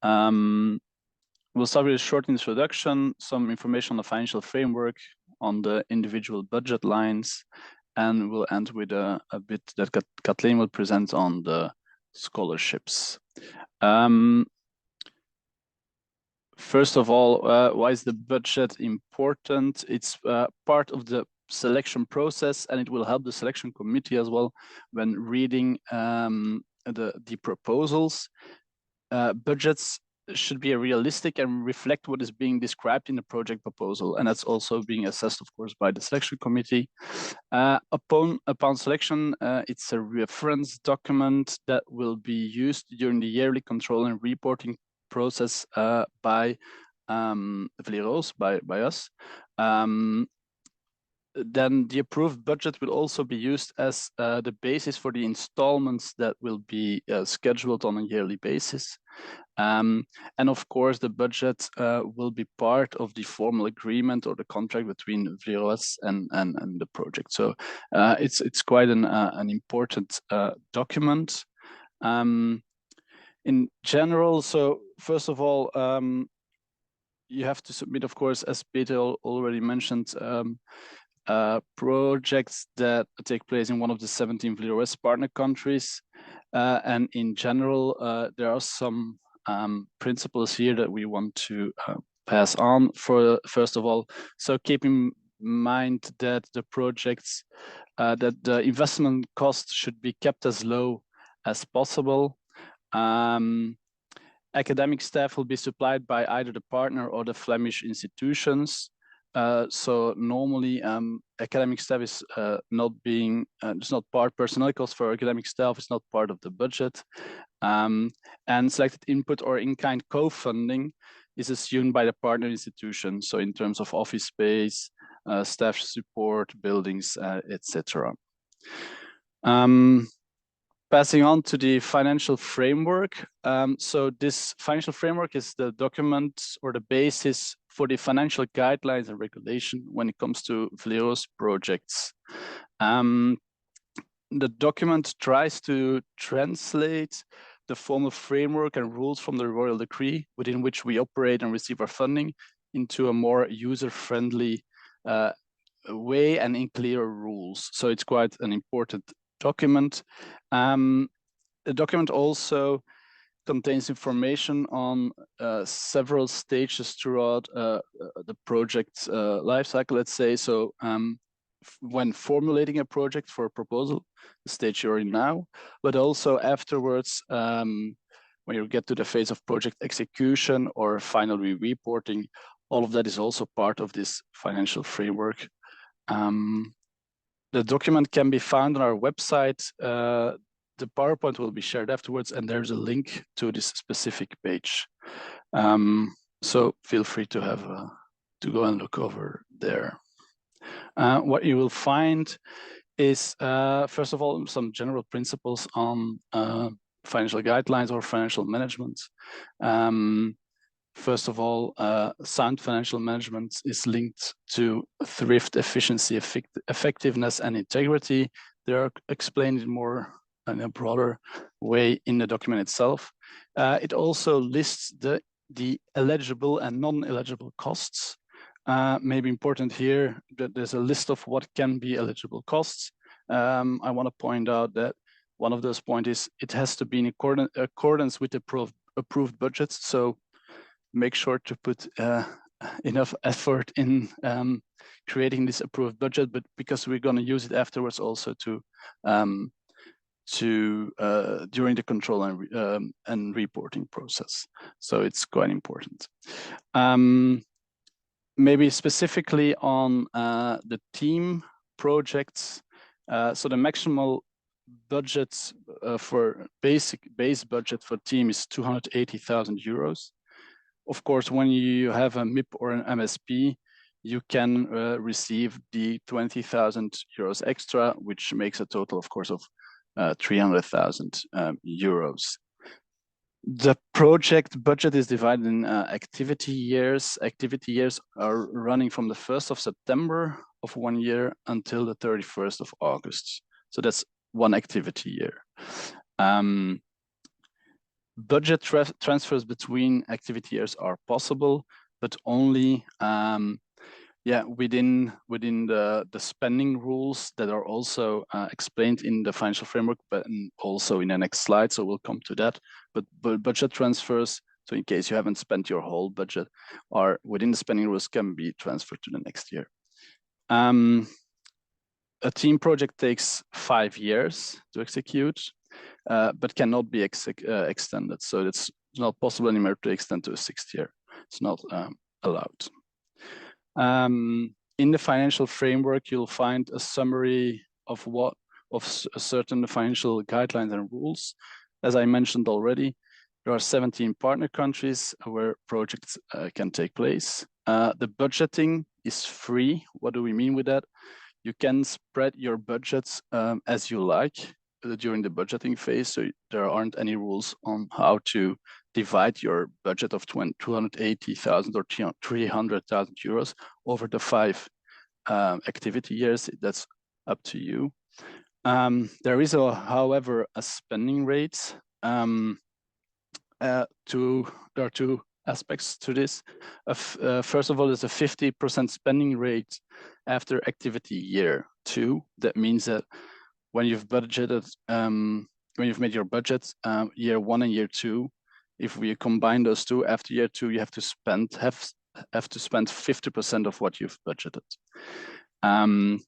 We'll start with a short introduction, some information on the financial framework, on the individual budget lines, and we'll end with a bit that Kathleen will present on the scholarships. First of all, why is the budget important? It's part of the selection process, and it will help the selection committee as well when reading the proposals. Budgets should be realistic and reflect what is being described in the project proposal, and that's also being assessed, of course, by the selection committee. Upon selection, it's a reference document that will be used during the yearly control and reporting process by Vleros, by us. Then the approved budget will also be used as the basis for the installments that will be scheduled on a yearly basis. And of course, the budget will be part of the formal agreement or the contract between Vleros and the project. So it's quite an important document. In general, so first of all, you have to submit, of course, as Peter already mentioned, projects that take place in one of the 17 Vleros partner countries. And in general, there are some principles here that we want to pass on. First of all, so keep in mind that the projects, that the investment cost should be kept as low as possible. Academic staff will be supplied by either the partner or the Flemish institutions. So normally academic staff is not being, it's not part, personnel cost for academic staff is not part of the budget. And selected input or in-kind co-funding is assumed by the partner institution. So in terms of office space, staff support, buildings, etc. Passing on to the financial framework. So this financial framework is the document or the basis for the financial guidelines and regulation when it comes to Vleros projects. The document tries to translate the formal framework and rules from the Royal Decree within which we operate and receive our funding into a more user-friendly way and in clear rules. So it's quite an important document. The document also contains information on several stages throughout the project's life cycle, let's say. So when formulating a project for a proposal, the stage you're in now, but also afterwards, when you get to the phase of project execution or finally reporting, all of that is also part of this financial framework. The document can be found on our website. The PowerPoint will be shared afterwards, and there's a link to this specific page. So feel free to have to go and look over there. What you will find is, first of all, some general principles on financial guidelines or financial management. First of all, sound financial management is linked to thrift, efficiency, effectiveness, and integrity. They are explained more in a broader way in the document itself. It also lists the eligible and non-eligible costs. Maybe important here that there's a list of what can be eligible costs. I want to point out that one of those points is it has to be in accordance with the approved budgets. So make sure to put enough effort in creating this approved budget, but because we're going to use it afterwards also to during the control and reporting process. So it's quite important. Maybe specifically on the team projects. So the maximal budget for base budget for team is 280,000 euros. Of course, when you have a MIP or an MSP, you can receive the 20,000 euros extra, which makes a total, of course, of 300,000 euros. The project budget is divided in activity years. Activity years are running from the 1st of September of 1 year until the 31st of August. So that's one activity year. Budget transfers between activity years are possible, but only Yeah, within the spending rules that are also explained in the financial framework, but also in the next slide. So we'll come to that. But budget transfers, so in case you haven't spent your whole budget, are within the spending rules can be transferred to the next year. A team project takes 5 years to execute, but cannot be extended. So it's not possible anymore to extend to a 6th year. It's not allowed. In the financial framework, you'll find a summary of certain financial guidelines and rules. As I mentioned already, there are 17 partner countries where projects can take place. The budgeting is free. What do we mean with that? You can spread your budgets as you like during the budgeting phase. So there aren't any rules on how to divide your budget of 280,000 or 300,000 euros over the 5 activity years. That's up to you. There is, however, a spending rate. There are 2 aspects to this. First of all, there's a 50% spending rate after activity year 2. That means that when you've budgeted, when you've made your budget, year 1 and year 2, if we combine those 2, after year 2, you have to spend 50% of what you've budgeted. And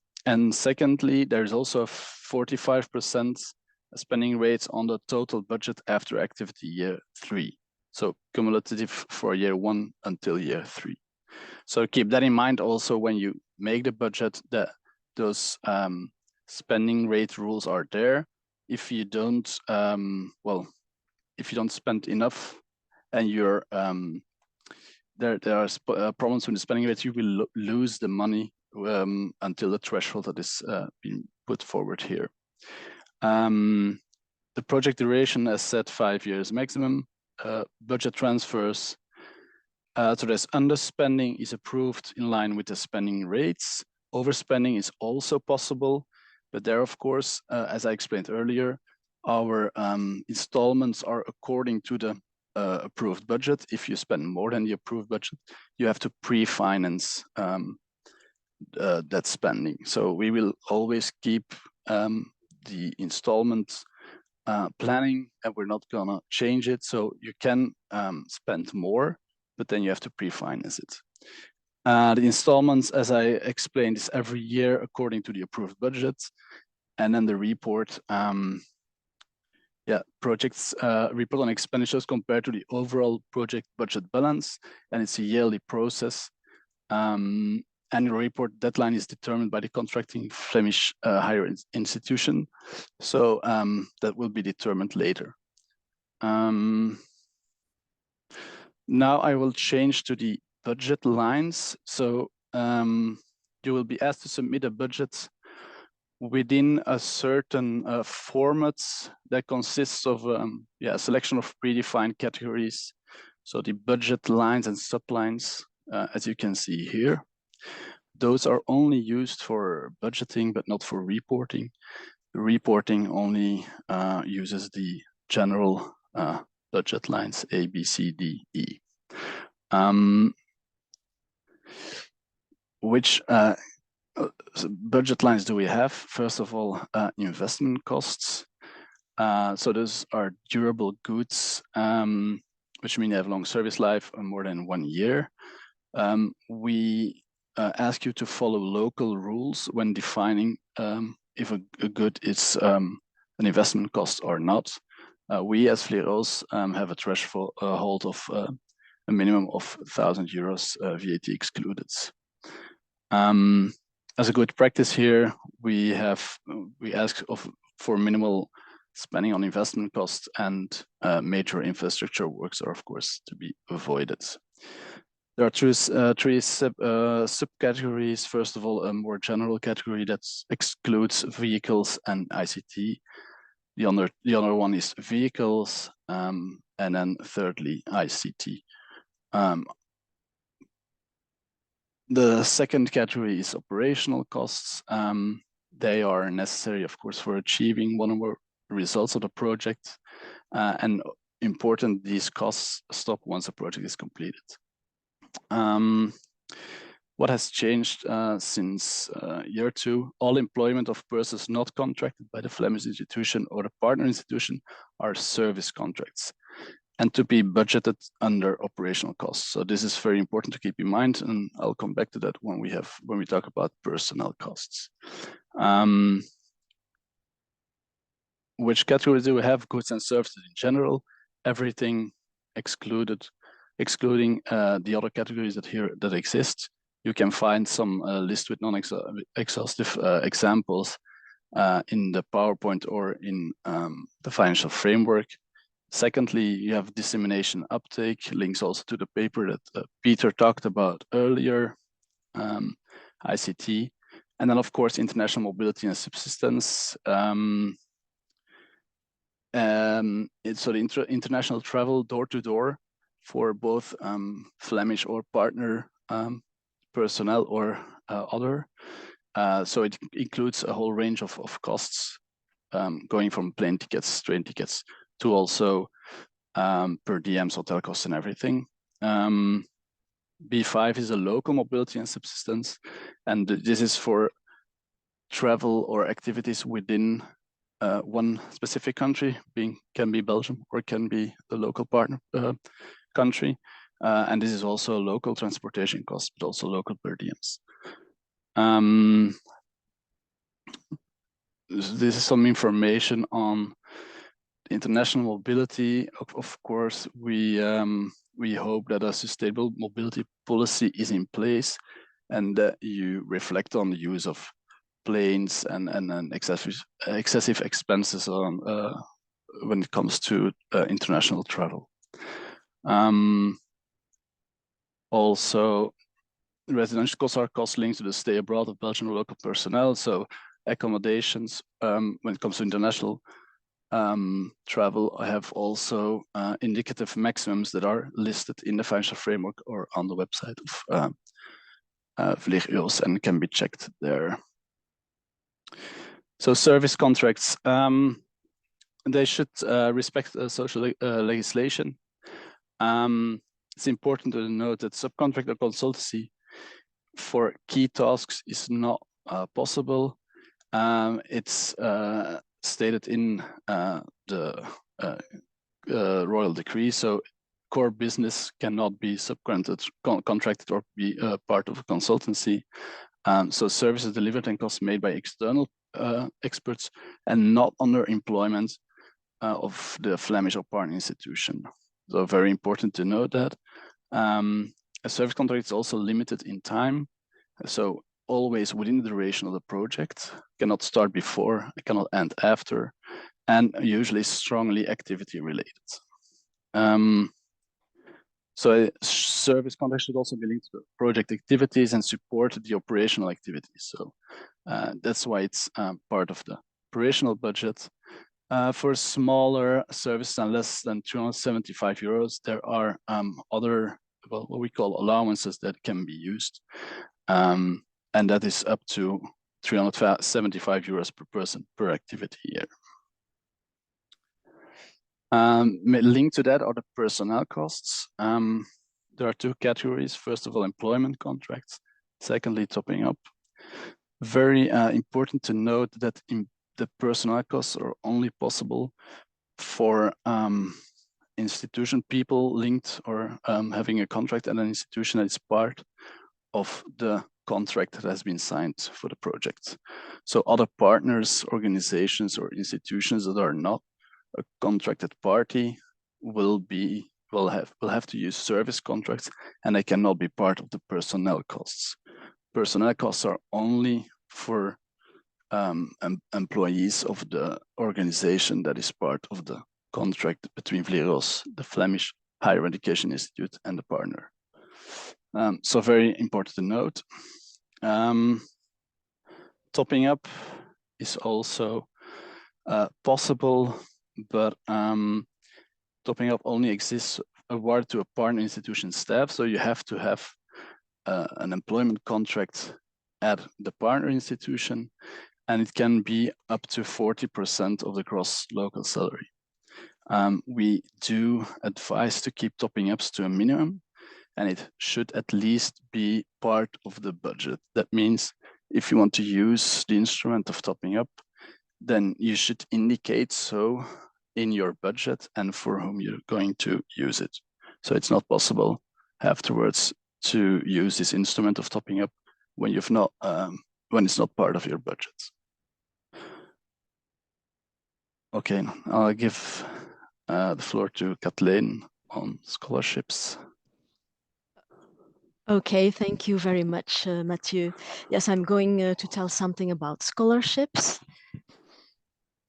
secondly, there's also a 45% spending rates on the total budget after activity year 3. So cumulative for year 1 until year 3. So keep that in mind also when you make the budget, that those spending rate rules are there. If you don't, if you don't spend enough and you're there are problems with the spending rates, you will lose the money until the threshold that is being put forward here. The project duration is set 5 years maximum. Budget transfers, so there's underspending is approved in line with the spending rates. Overspending is also possible, but there, of course, as I explained earlier, our installments are according to the approved budget. If you spend more than the approved budget, you have to pre-finance that spending. So we will always keep the installment planning, and we're not gonna change it. So you can spend more, but then you have to pre-finance it. The installments, as I explained, is every year according to the approved budget. And then the report, projects report on expenditures compared to the overall project budget balance, and it's a yearly process. Annual report deadline is determined by the contracting Flemish higher institution. So that will be determined later. Now I will change to the budget lines. So you will be asked to submit a budget within a certain format that consists of a selection of predefined categories. So the budget lines and sublines, as you can see here, those are only used for budgeting, but not for reporting. The reporting only uses the general budget lines A, B, C, D, E. Which budget lines do we have? First of all, investment costs. So those are durable goods, which mean they have long service life, more than 1 year. We ask you to follow local rules when defining if a good is an investment cost or not. We as Fledged have a threshold of a minimum of 1,000 euros VAT excluded. As a good practice here, we ask for minimal spending on investment costs, and major infrastructure works are of course to be avoided. There are three subcategories. First of all, a more general category that excludes vehicles and ICT. The other one is vehicles, and then thirdly, ICT. The second category is operational costs. They are necessary, of course, for achieving one or more results of the project. And important, these costs stop once a project is completed. What has changed since year 2? All employment of persons not contracted by the Flemish institution or the partner institution are service contracts, and to be budgeted under operational costs. So this is very important to keep in mind, and I'll come back to that when we talk about personnel costs. Which categories do we have? Goods and services in general, everything excluding the other categories that exist. You can find some list with non-exhaustive examples in the PowerPoint or in the financial framework. Secondly, you have dissemination uptake, links also to the paper that Peter talked about earlier, ICT, and then of course international mobility and subsistence. It's so the international travel door-to-door for both Flemish or partner personnel or other. So it includes a whole range of costs, going from plane tickets, train tickets, to also per diems, hotel costs and everything. B5 is a local mobility and subsistence, and this is for travel or activities within one specific country, can be Belgium or can be the local partner country. And this is also local transportation costs, but also local per diems. This is some information on international mobility. Of course, we hope that a sustainable mobility policy is in place and that you reflect on the use of planes and excessive expenses on when it comes to international travel. Also, residential costs are costs linked to the stay abroad of Belgian local personnel. So accommodations, when it comes to international travel, I have also indicative maximums that are listed in the financial framework or on the website of Vliegeuros and can be checked there. So service contracts, they should respect social legislation. It's important to note that subcontract or consultancy for key tasks is not possible. It's stated in the royal decree. So core business cannot be subcontracted or be part of a consultancy. So services delivered and costs made by external experts and not under employment of the Flemish or partner institution. So very important to note that. A service contract is also limited in time. So always within the duration of the project, cannot start before, it cannot end after, and usually strongly activity related. So a service contract should also be linked to project activities and support the operational activities. So that's why it's part of the operational budget. For smaller services and less than 275 euros, there are other, well, what we call allowances that can be used. And that is up to 375 euros per person per activity year. Linked to that are the personnel costs. There are two categories. First of all, employment contracts. Secondly, topping up. Very important to note that the personnel costs are only possible for institution people linked or having a contract at an institution that is part of the contract that has been signed for the project. So other partners, organizations, or institutions that are not a contracted party will have to use service contracts, and they cannot be part of the personnel costs. Personnel costs are only for employees of the organization that is part of the contract between Vliegeuros, the Flemish Higher Education Institute, and the partner. So very important to note. Topping up is also possible, but topping up only exists awarded to a partner institution staff. So you have to have an employment contract at the partner institution, and it can be up to 40% of the gross local salary. We do advise to keep topping ups to a minimum, and it should at least be part of the budget. That means if you want to use the instrument of topping up, then you should indicate so in your budget and for whom you're going to use it. So it's not possible afterwards to use this instrument of topping up when you've not when it's not part of your budget. Okay, I'll give the floor to Kathleen on scholarships. Okay, thank you very much, Mathieu. Yes, I'm going to tell something about scholarships.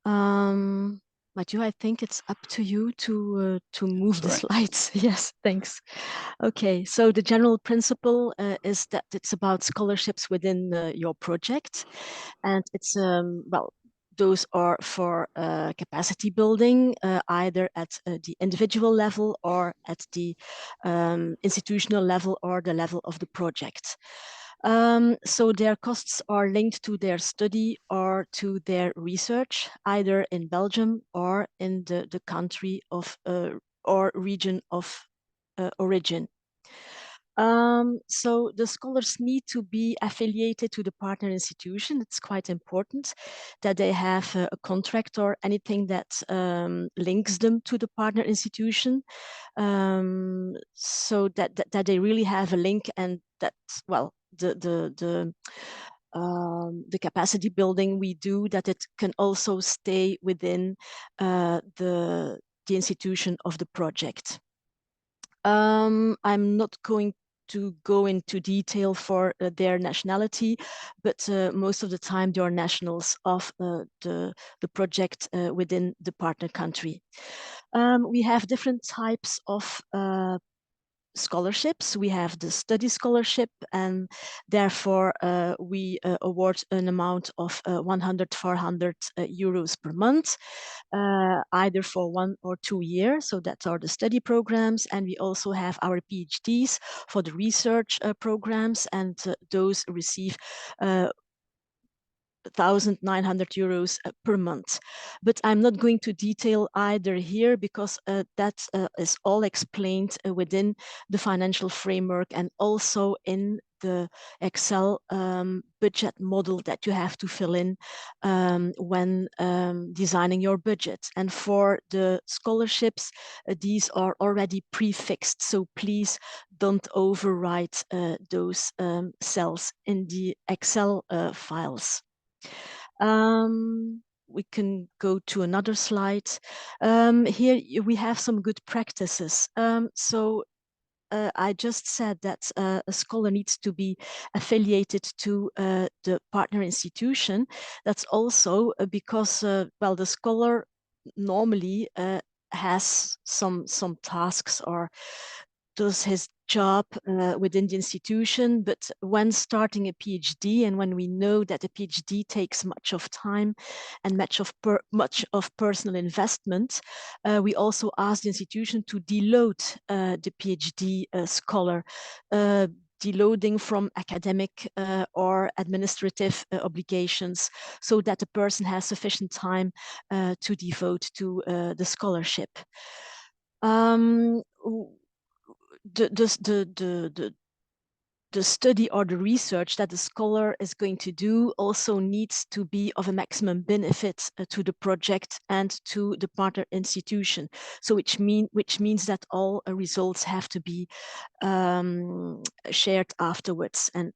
Mathieu, I think it's up to you to move the slides. Yes, thanks. Okay, so the general principle is that it's about scholarships within your project, and it's well, those are for capacity building, either at the individual level or at the institutional level or the level of the project. So their costs are linked to their study or to their research, either in Belgium or in the country of or region of origin. So the scholars need to be affiliated to the partner institution. It's quite important that they have a contract or anything that links them to the partner institution, so that they really have a link, and that, well, the capacity building we do, that it can also stay within the institution of the project. I'm not going to go into detail for their nationality, but most of the time they are nationals of the project within the partner country. We have different types of scholarships. We have the study scholarship, and therefore we award an amount of 100, 400 euros per month, either for 1 or 2 years. So that's are the study programs. And we also have our PhDs for the research programs, and those receive 1,900 euros per month. But I'm not going to detail either here, because that is all explained within the financial framework and also in the Excel budget model that you have to fill in when designing your budget. And for the scholarships, these are already prefixed, so please don't overwrite those cells in the Excel files. We can go to another slide. Here we have some good practices. I just said that a scholar needs to be affiliated to the partner institution. That's also because, well, the scholar normally has some tasks or does his job within the institution, but when starting a PhD, and when we know that a PhD takes much of time and much of personal investment, we also ask the institution to deload the PhD scholar, deloading from academic or administrative obligations, so that the person has sufficient time to devote to the scholarship. The study or the research that the scholar is going to do also needs to be of a maximum benefit to the project and to the partner institution. So which means that all results have to be shared afterwards, and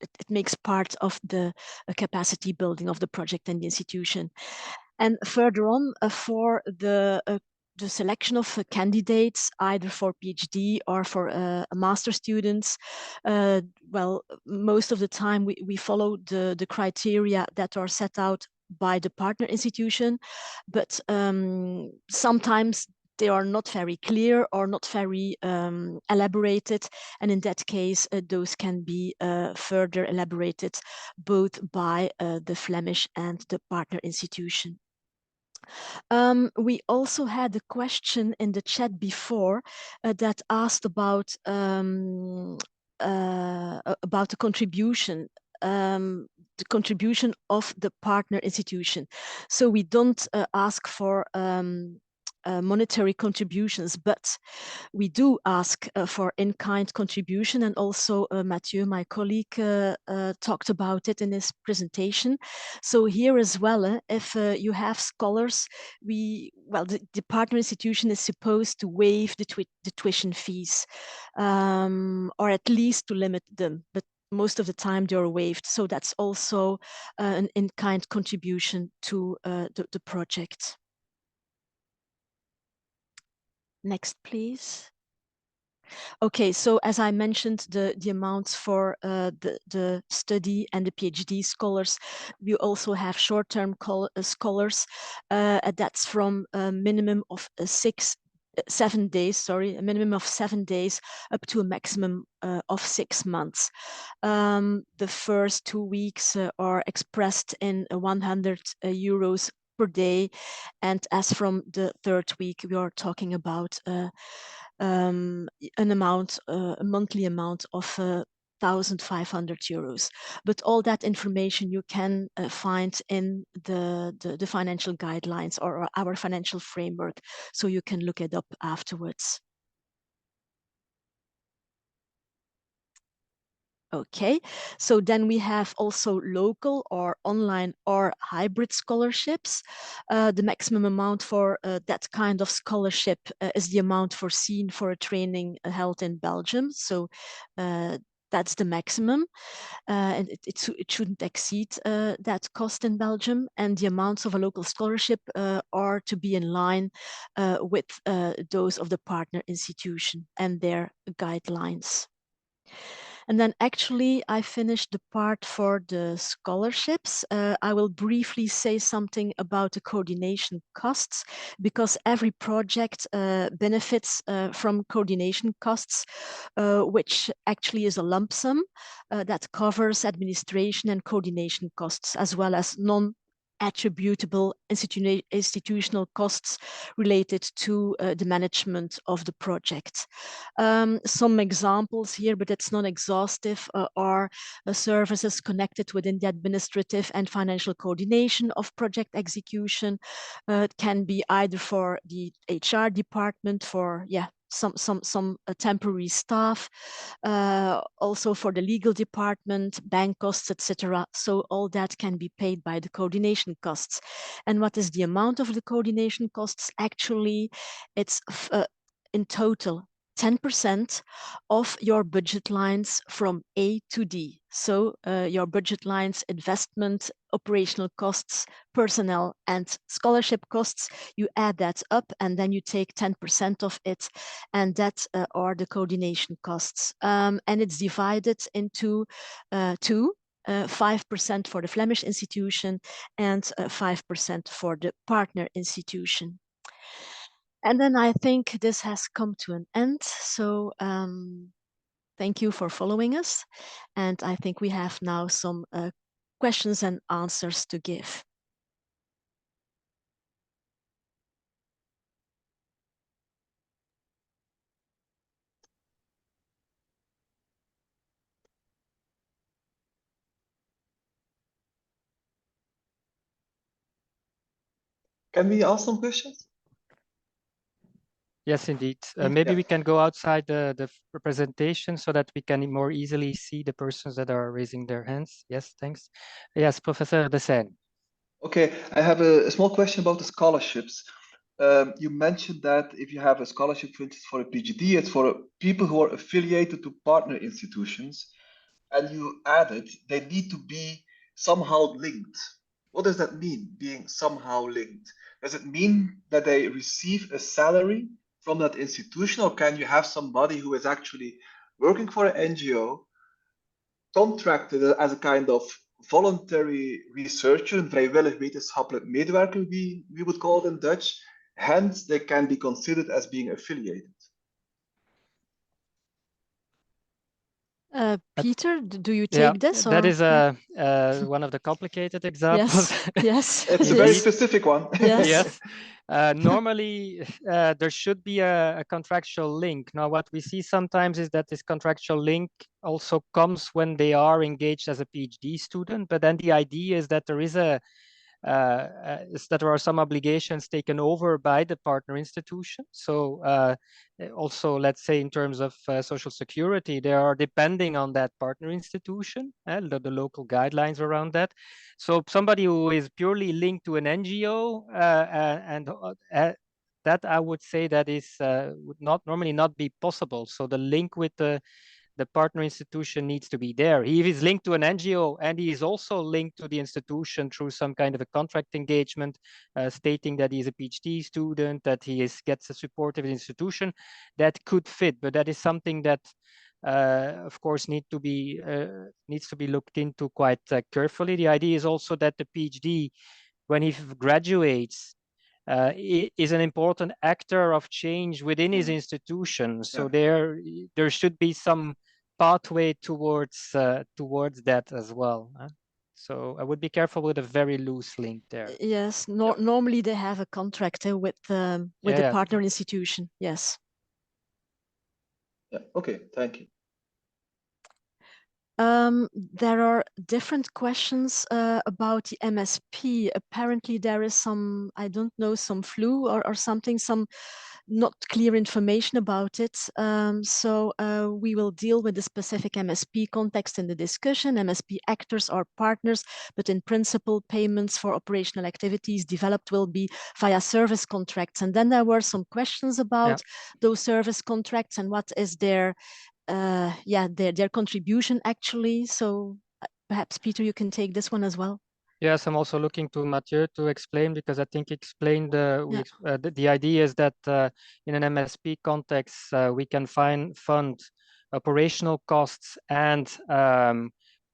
it makes part of the capacity building of the project and the institution. And further on, for the selection of candidates, either for PhD or for master students, well, most of the time we follow the criteria that are set out by the partner institution, but sometimes they are not very clear or not very elaborated, and in that case those can be further elaborated both by the Flemish and the partner institution. We also had a question in the chat before that asked about the contribution. The contribution of the partner institution. So we don't ask for monetary contributions, but we do ask for in-kind contribution, and also Mathieu, my colleague, talked about it in his presentation. So here as well, if you have scholars, the partner institution is supposed to waive the tuition fees, or at least to limit them, but most of the time they're waived. So that's also an in-kind contribution to the project. Next, please. Okay, so as I mentioned, the amounts for the study and the PhD scholars, we also have short-term scholars. That's from a minimum of 7 days, sorry, a minimum of 7 days up to a maximum of 6 months. The first 2 weeks are expressed in 100 euros per day, and as from the third week, we are talking about an amount, a monthly amount of 1,500 euros. But all that information you can find in the financial guidelines or our financial framework, so you can look it up afterwards. Okay, so then we have also local or online or hybrid scholarships. The maximum amount for that kind of scholarship is the amount foreseen for a training held in Belgium. So that's the maximum, and it shouldn't exceed that cost in Belgium. And the amounts of a local scholarship are to be in line with those of the partner institution and their guidelines. And then actually I finished the part for the scholarships. I will briefly say something about the coordination costs, because every project benefits from coordination costs, which actually is a lump sum that covers administration and coordination costs, as well as non-attributable institutional costs related to the management of the project. Some examples here, but it's not exhaustive, are services connected within the administrative and financial coordination of project execution. It can be either for the HR department, for some temporary staff, also for the legal department, bank costs, etc. So all that can be paid by the coordination costs. And what is the amount of the coordination costs? Actually, it's in total 10% of your budget lines from A to D. So your budget lines, investment, operational costs, personnel, and scholarship costs, you add that up and then you take 10% of it, and that are the coordination costs. And it's divided into two. 5% for the Flemish institution and 5% for the partner institution. And then I think this has come to an end. So thank you for following us. And I think we have now some questions and answers to give. Can we ask some questions? Yes, indeed. Yeah. Maybe Yeah. we can go outside the presentation so that we can more easily see the persons that are raising their hands. Yes, thanks. Yes, Professor De Seine. Okay, I have a small question about the scholarships. You mentioned that if you have a scholarship, for instance, for a PhD, it's for people who are affiliated to partner institutions, and you added they need to be somehow linked. What does that mean, being somehow linked? Does it mean that they receive a salary from that institution, or can you have somebody who is actually working for an NGO, contracted as a kind of voluntary researcher, een vrijwillig wetenschappelijk medewerker, we would call it in Dutch. Hence, they can be considered as being affiliated. Peter, do you take this? That or? is one of the complicated examples. Yes, It's a very specific one. Yes. Yes. Normally, there should be a contractual link. Now, what we see sometimes is that this contractual link also comes when they are engaged as a PhD student. But then the idea is that there is is that there are some obligations taken over by the partner institution. So also, let's say in terms of social security, they are depending on that partner institution and the local guidelines around that. So somebody who is purely linked to an NGO and that I would say that is would not normally not be possible. So the link with the partner institution needs to be there. He is linked to an NGO and he is also linked to the institution through some kind of a contract engagement, stating that he's a PhD student, that he gets a supportive institution. That could fit, but that is something that of course needs to be looked into quite carefully. The idea is also that the PhD, when he graduates, is an important actor of change within his institution. So there should be some pathway towards that as well. So I would be careful with a very loose link there. Yes, normally they have a contract with the partner institution. Yes. Yeah. Okay. Thank you. There are different questions about the MSP. Apparently there is some, I don't know, some flu or something, some not clear information about it. So we will deal with the specific MSP context in the discussion. MSP actors are partners, but in principle, payments for operational activities developed will be via service contracts. And then there were some questions about those service contracts and what is their contribution actually. So perhaps Peter, you can take this one as well. Yes, I'm also looking to Mathieu to explain, because I think he explained the idea is that in an MSP context, we can fund operational costs and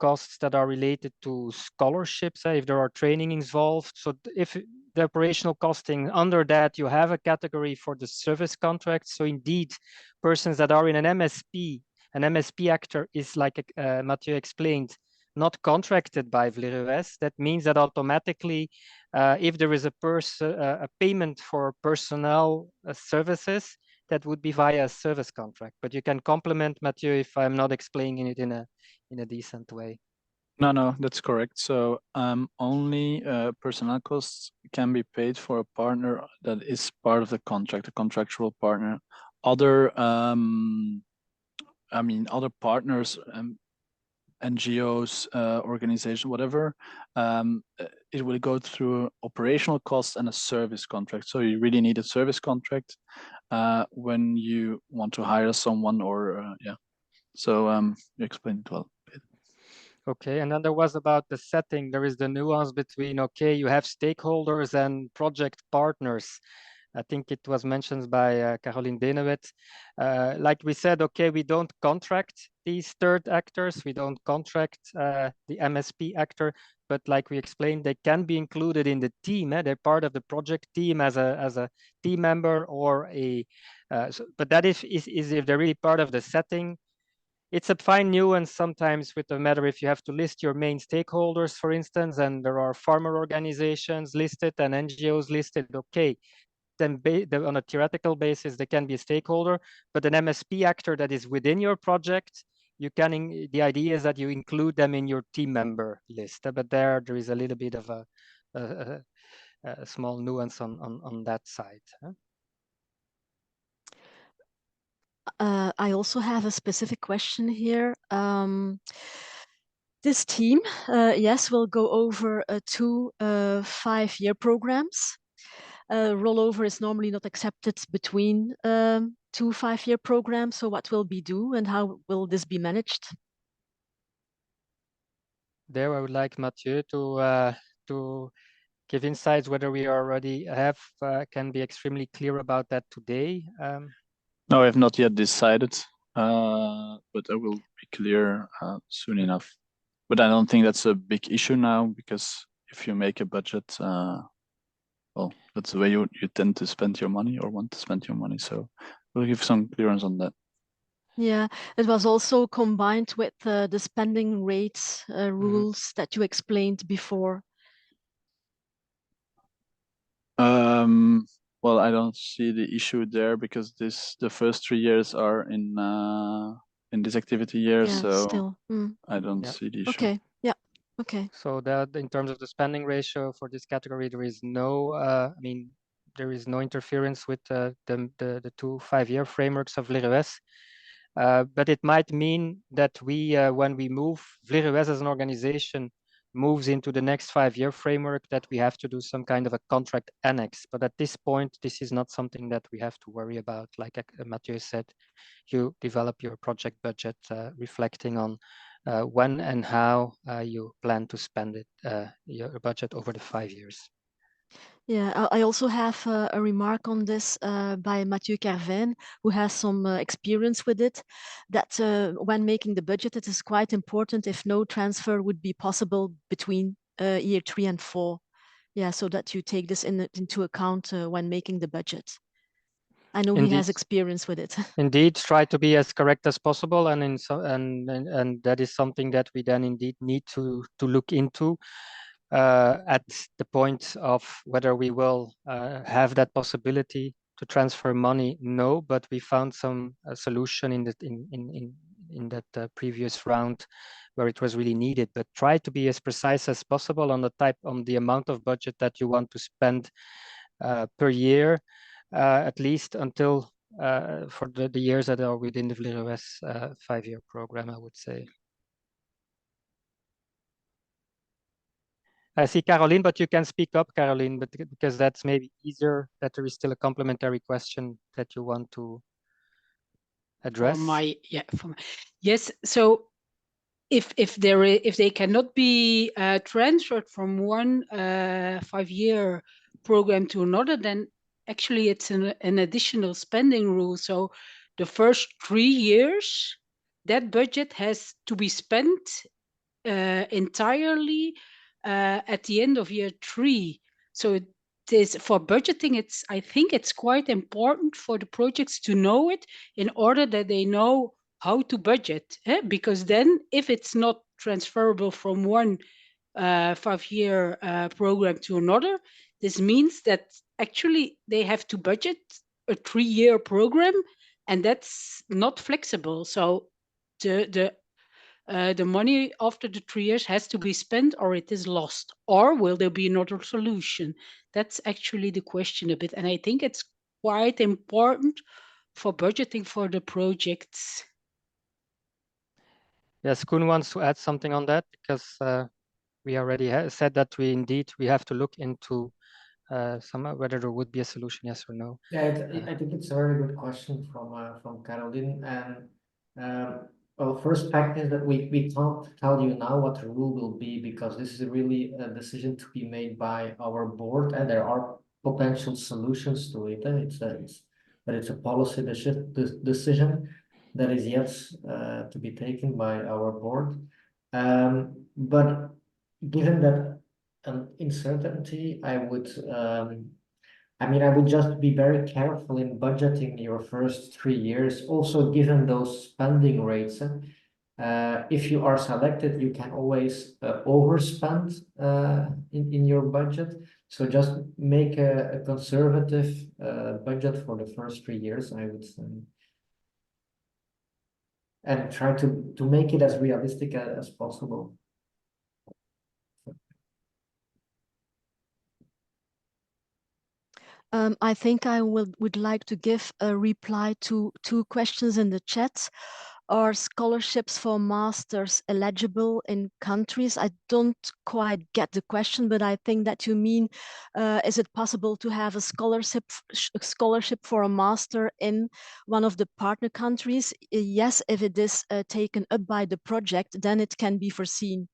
costs that are related to scholarships, if there are training involved. So if the operational costing, under that you have a category for the service contract. So indeed, persons that are in an MSP actor is, like Mathieu explained, not contracted by VLRUS. That means that automatically, if there is a payment for personnel services, that would be via a service contract. But you can complement, Mathieu, if I'm not explaining it in a decent way. No, that's correct. So only personnel costs can be paid for a partner that is part of the contract, a contractual partner. Other, other partners, NGOs, organization, whatever, it will go through operational costs and a service contract. So you really need a service contract when you want to hire someone, or So you explained it well. Okay, and then there was about the setting. There is the nuance between, okay, you have stakeholders and project partners. I think it was mentioned by Caroline Denewet. Like we said, okay, we don't contract these third actors. We don't contract the MSP actor, but like we explained, they can be included in the team. They're part of the project team as a team member or but that is if they're really part of the setting. It's a fine nuance sometimes with the matter if you have to list your main stakeholders, for instance, and there are farmer organizations listed and NGOs listed. Okay, then on a theoretical basis, they can be a stakeholder, but an MSP actor that is within your project, you can. The idea is that you include them in your team member list, but there is a little bit of a small nuance on that side. I also have a specific question here. This team, yes, will go over 2 5-year programs. Rollover is normally not accepted between 2 5-year programs. So what will be due and how will this be managed? There, I would like Mathieu to give insights whether we already can be extremely clear about that today. No, I have not yet decided, but I will be clear soon enough. But I don't think that's a big issue now, because if you make a budget, well, that's the way you tend to spend your money or want to spend your money. So we'll give some clearance on that. Yeah, it was also combined with the spending rates rules that you explained before. Well, I don't see the issue there, because the first 3 years are in this activity year, so still. I don't see the issue. Okay, yeah, Okay. So that in terms of the spending ratio for this category, there is no, I mean, there is no interference with the 2 5-year frameworks of VLIRES. But it might mean that we, when we move, VLIRES as an organization moves into the next 5-year framework, that we have to do some kind of a contract annex. But at this point, this is not something that we have to worry about. Like Mathieu said, you develop your project budget reflecting on when and how you plan to spend it, your budget over the 5 years. Yeah, I also have a remark on this by Mathieu Carvin, who has some experience with it, that when making the budget, it is quite important if no transfer would be possible between year 3 and 4. Yeah, so that you take this into account when making the budget. I know Indeed. he has experience with it. Indeed, try to be as correct as possible, and that is something that we then indeed need to look into at the point of whether we will have that possibility to transfer money. No, but we found some solution in that previous round where it was really needed. But try to be as precise as possible on the amount of budget that you want to spend per year, at least until for the years that are within the VLIRES 5-year program, I would say. I see Caroline, but you can speak up, Caroline, but because that's maybe easier, that there is still a complementary question that you want to address. Yes. So if they cannot be transferred from one 5-year program to another, then actually it's an additional spending rule. So the first 3 years, that budget has to be spent entirely at the end of year 3. So it is for budgeting. I think it's quite important for the projects to know it in order that they know how to budget. Because then, if it's not transferable from one 5-year program to another, this means that actually they have to budget a 3-year program, and that's not flexible. So the money after the 3 years has to be spent, or it is lost, or will there be another solution? That's actually the question a bit, and I think it's quite important for budgeting for the projects. Yes, Koen wants to add something on that, because we already said that we have to look into whether there would be a solution, yes or no. Yeah, I think it's a very good question from Caroline. And well, first fact is that we can't tell you now what the rule will be, because this is really a decision to be made by our board, and there are potential solutions to it. But it's a policy decision that is yet to be taken by our board. But given that uncertainty, I would just be very careful in budgeting your first 3 years. Also, given those spending rates, if you are selected, you can always overspend in your budget. So just make a conservative budget for the first 3 years, I would say. And try to make it as realistic as possible. I think I would like to give a reply to 2 questions in the chat. Are scholarships for masters eligible in countries? I don't quite get the question, but I think that you mean, is it possible to have a scholarship for a master in one of the partner countries? Yes, if it is taken up by the project, then it can be foreseen.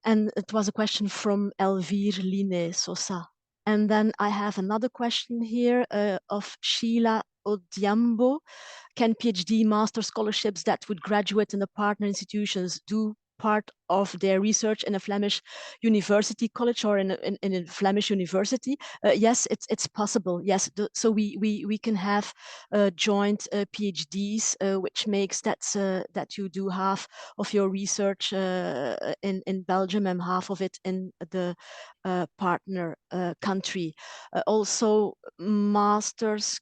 And it was a question from Elvire Line Sosa. And then I have another question here of Sheila Odiambo. Can PhD master scholarships that would graduate in the partner institutions do part of their research in a Flemish university college or in a Flemish university? Yes, it's possible. Yes, so we can have joint PhDs, which makes that you do half of your research in Belgium and half of it in the partner country. Also, masters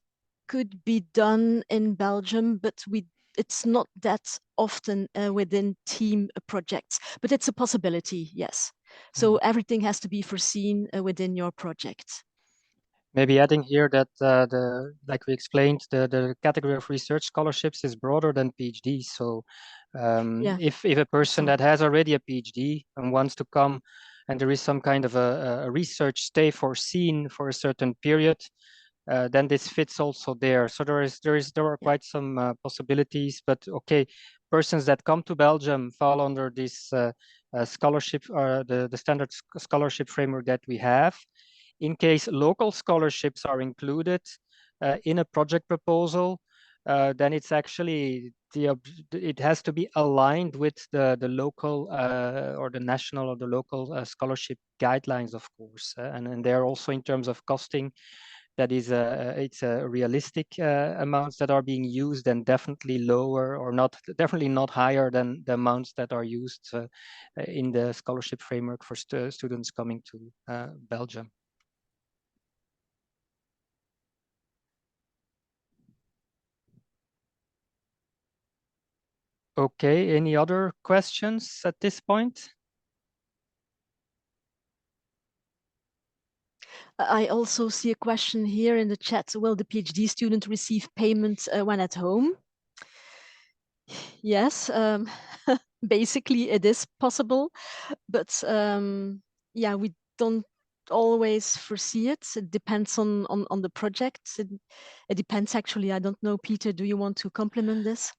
could be done in Belgium, but we it's not that often within team projects, but it's a possibility, yes. So everything has to be foreseen within your project. Maybe adding here that like we explained, the category of research scholarships is broader than PhDs. So if a person that has already a PhD and wants to come, and there is some kind of a research stay foreseen for a certain period, then this fits also there. So there are quite some possibilities. But okay, persons that come to Belgium fall under this scholarship or the standard scholarship framework that we have. In case local scholarships are included in a project proposal, then it's actually it has to be aligned with the local or the national or the local scholarship guidelines, of course, and they're also in terms of costing. That is, it's realistic amounts that are being used, and definitely lower or definitely not higher than the amounts that are used in the scholarship framework for students coming to Belgium. Okay, any other questions at this point? I also see a question here in the chat. Will the PhD student receive payment when at home? Yes, basically it is possible, but yeah, we don't always foresee it. It depends on the project. It depends actually. I don't know, Peter, do you want to complement this?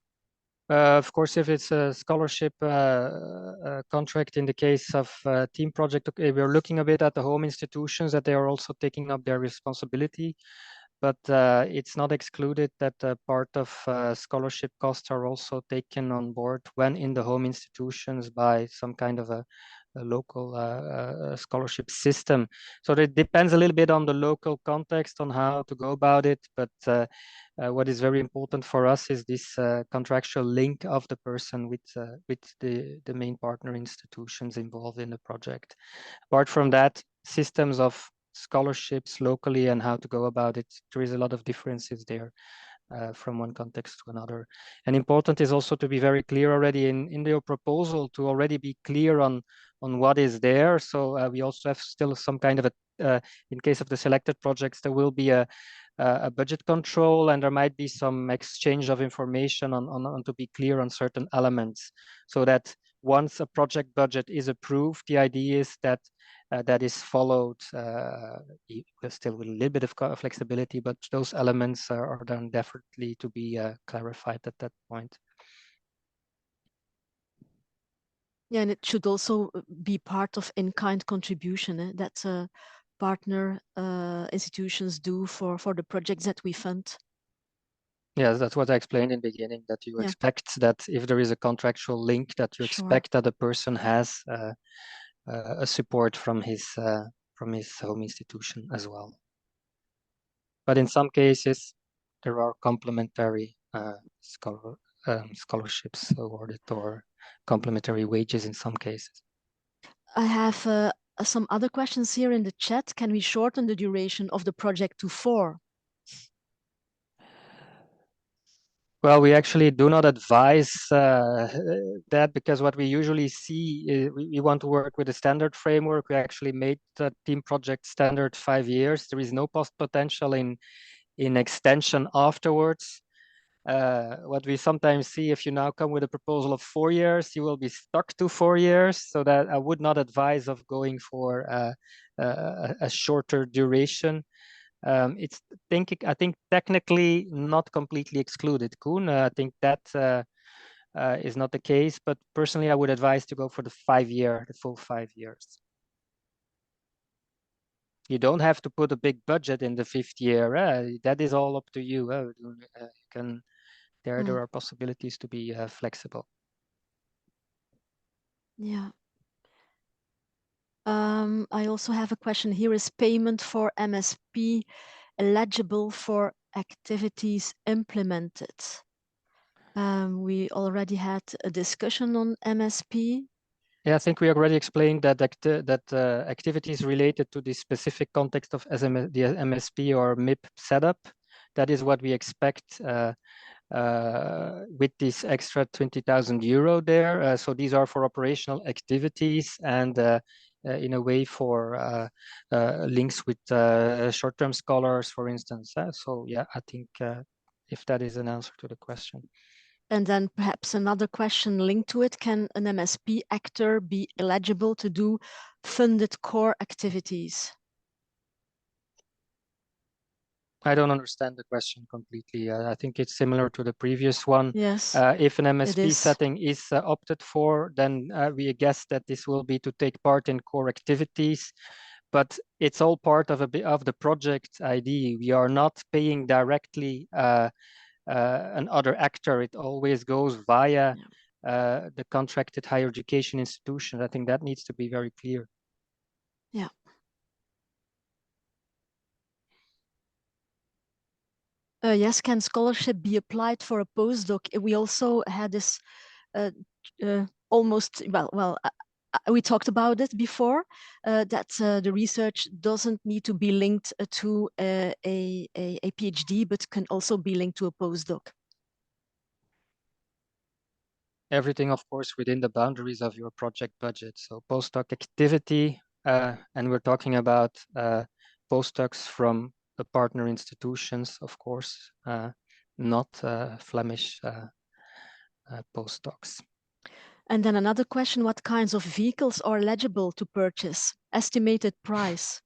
Of course, if it's a scholarship contract in the case of team project, okay, we're looking a bit at the home institutions that they are also taking up their responsibility, but it's not excluded that part of scholarship costs are also taken on board when in the home institutions by some kind of a local scholarship system. So it depends a little bit on the local context on how to go about it, but what is very important for us is this contractual link of the person with the main partner institutions involved in the project. Apart from that, systems of scholarships locally and how to go about it, there is a lot of differences there from one context to another. And important is also to be very clear already in your proposal, to already be clear on what is there. So we also have still some kind of in case of the selected projects, there will be a budget control, and there might be some exchange of information on to be clear on certain elements, so that once a project budget is approved, the idea is that that is followed still with a little bit of flexibility, but those elements are then definitely to be clarified at that point. Yeah, and it should also be part of in-kind contribution that partner institutions do for the projects that we fund. Yes, that's what I explained in the beginning, that you expect that if there is a contractual link, that you expect that the person has a support from his home institution as well. But in some cases, there are complementary scholarships awarded, or complementary wages in some cases. I have some other questions here in the chat. Can we shorten the duration of the project to 4? Well, we actually do not advise that, because what we usually see is we want to work with a standard framework. We actually made the team project standard 5 years. There is no potential in extension afterwards. What we sometimes see, if you now come with a proposal of 4 years, you will be stuck to 4 years. So that I would not advise of going for a shorter duration. I think technically not completely excluded, Koen. I think that is not the case, but personally, I would advise to go for the full 5 years. You don't have to put a big budget in the 5th year. That is all up to you. You can. There are possibilities to be flexible. Yeah. I also have a question here. Is payment for MSP eligible for activities implemented? We already had a discussion on MSP. Yeah, I think we already explained that activities related to the specific context of the MSP or MIP setup, that is what we expect with this extra 20,000 euro there. So these are for operational activities and in a way for links with short-term scholars, for instance. So yeah, I think if that is an answer to the question. And then perhaps another question linked to it, can an MSP actor be eligible to do funded core activities? I don't understand the question completely. I think it's similar to the previous one. Yes, If an MSP is. setting is opted for, then we guess that this will be to take part in core activities, but it's all part of the project ID. We are not paying directly another actor. It always goes via the contracted higher education institution. I think that needs to be very clear. Yeah. Yes, can scholarship be applied for a postdoc? We also had this almost, we talked about it before, that the research doesn't need to be linked to a PhD, but can also be linked to a postdoc. Everything, of course, within the boundaries of your project budget. So postdoc activity, and we're talking about postdocs from the partner institutions, of course, not Flemish postdocs. And then another question, what kinds of vehicles are eligible to purchase? Estimated price.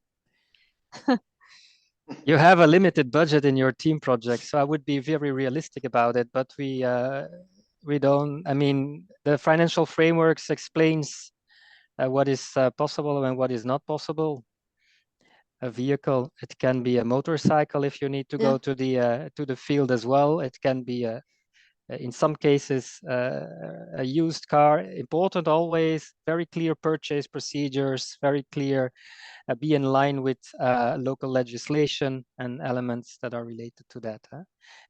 You have a limited budget in your team project, so I would be very realistic about it, but we don't, I mean, the financial frameworks explains what is possible and what is not possible. A vehicle, it can be a motorcycle if you need to go to the field as well. It can be in some cases a used car. Important always, very clear purchase procedures, very clear, be in line with local legislation and elements that are related to that.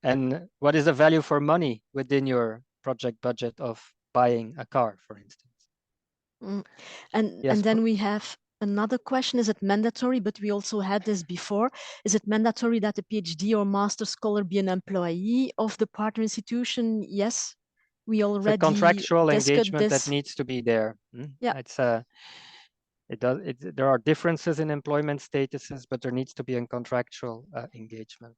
And what is the value for money within your project budget of buying a car, for instance? And then we have another question, is it mandatory, but we also had this before, is it mandatory that a PhD or master scholar be an employee of the partner institution? Yes, we already it's a contractual engagement this. that needs to be there. Yeah, it's there are differences in employment statuses, but there needs to be a contractual engagement.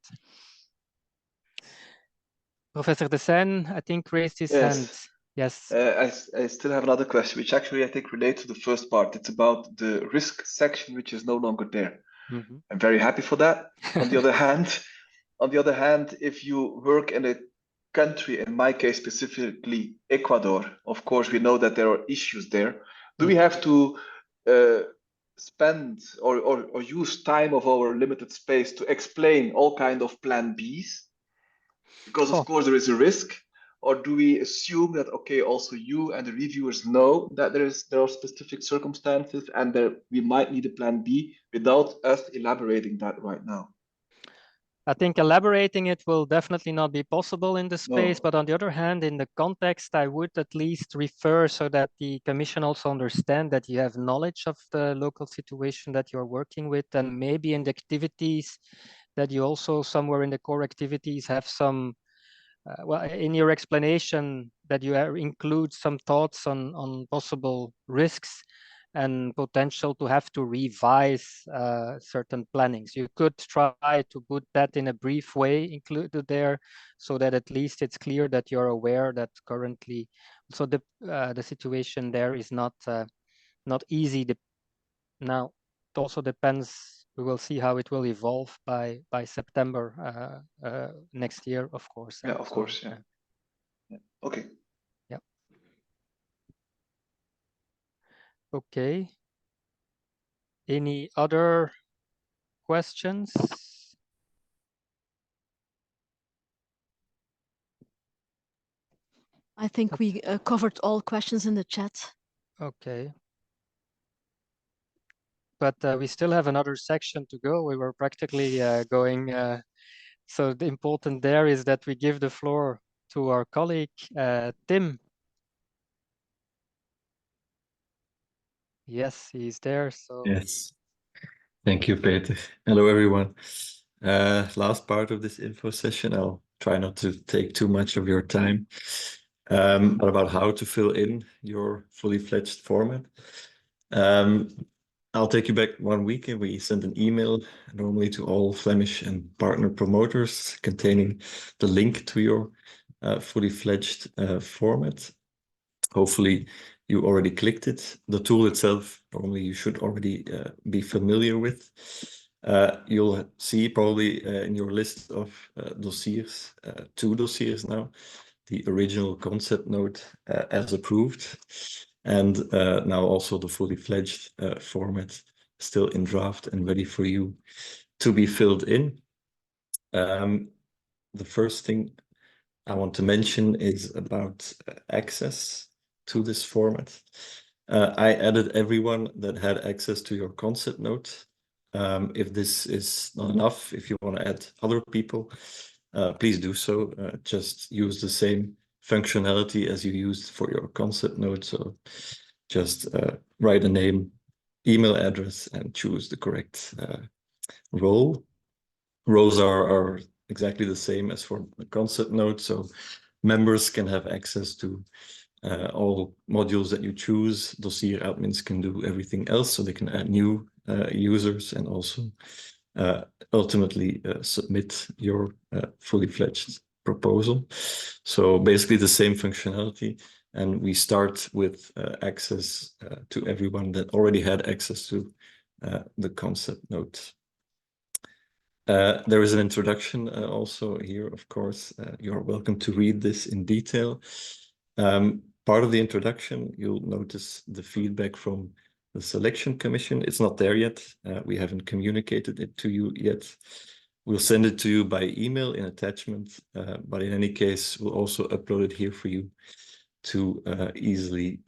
Professor De Sen, I think, raised his hand. Yes. I still have another question, which actually I think relates to the first part. It's about the risk section, which is no longer there. Mm-hmm. I'm very happy for that. On the other hand, if you work in a country, in my case specifically Ecuador, of course we know that there are issues there. Do we have to spend or use time of our limited space to explain all kind of plan Bs? Because of course there is a risk. Or do we assume that, okay, also you and the reviewers know that there are specific circumstances and that we might need a plan B without us elaborating that right now? I think elaborating it will definitely not be possible in the space, but on the other hand, in the context, I would at least refer so that the Commission also understand that you have knowledge of the local situation that you're working with, and maybe in the activities that you also somewhere in the core activities have some well, in your explanation that you include some thoughts on possible risks and potential to have to revise certain plannings. You could try to put that in a brief way included there, so that at least it's clear that you're aware that currently, so the situation there is not easy. Now, it also depends. We will see how it will evolve by September next year, of course. Yeah, of course. Yeah. Okay. Yeah. Okay. Any other questions? I think we covered all questions in the chat. Okay. But we still have another section to go. We were practically going. So the important there is that we give the floor to our colleague, Tim. Yes, he's there. So yes, thank you, Peter. Hello, everyone. Last part of this info session, I'll try not to take too much of your time, but about how to fill in your fully fledged format. I'll take you back 1 week, and we sent an email normally to all Flemish and partner promoters containing the link to your fully fledged format. Hopefully you already clicked it. The tool itself, normally you should already be familiar with. You'll see probably in your list of dossiers, 2 dossiers now, the original concept note as approved, and now also the fully fledged format still in draft and ready for you to be filled in. The first thing I want to mention is about access to this format. I added everyone that had access to your concept note. If this is not enough, if you want to add other people, please do so. Just use the same functionality as you used for your concept note. So just write a name, email address, and choose the correct role. Roles are exactly the same as for the concept note. So members can have access to all modules that you choose. Dossier admins can do everything else, so they can add new users and also ultimately submit your fully fledged proposal. So basically the same functionality, and we start with access to everyone that already had access to the concept note. There is an introduction also here, of course. You're welcome to read this in detail. Part of the introduction, you'll notice the feedback from the selection commission. It's not there yet. We haven't communicated it to you yet. We'll send it to you by email in attachment, but in any case, we'll also upload it here for you to easily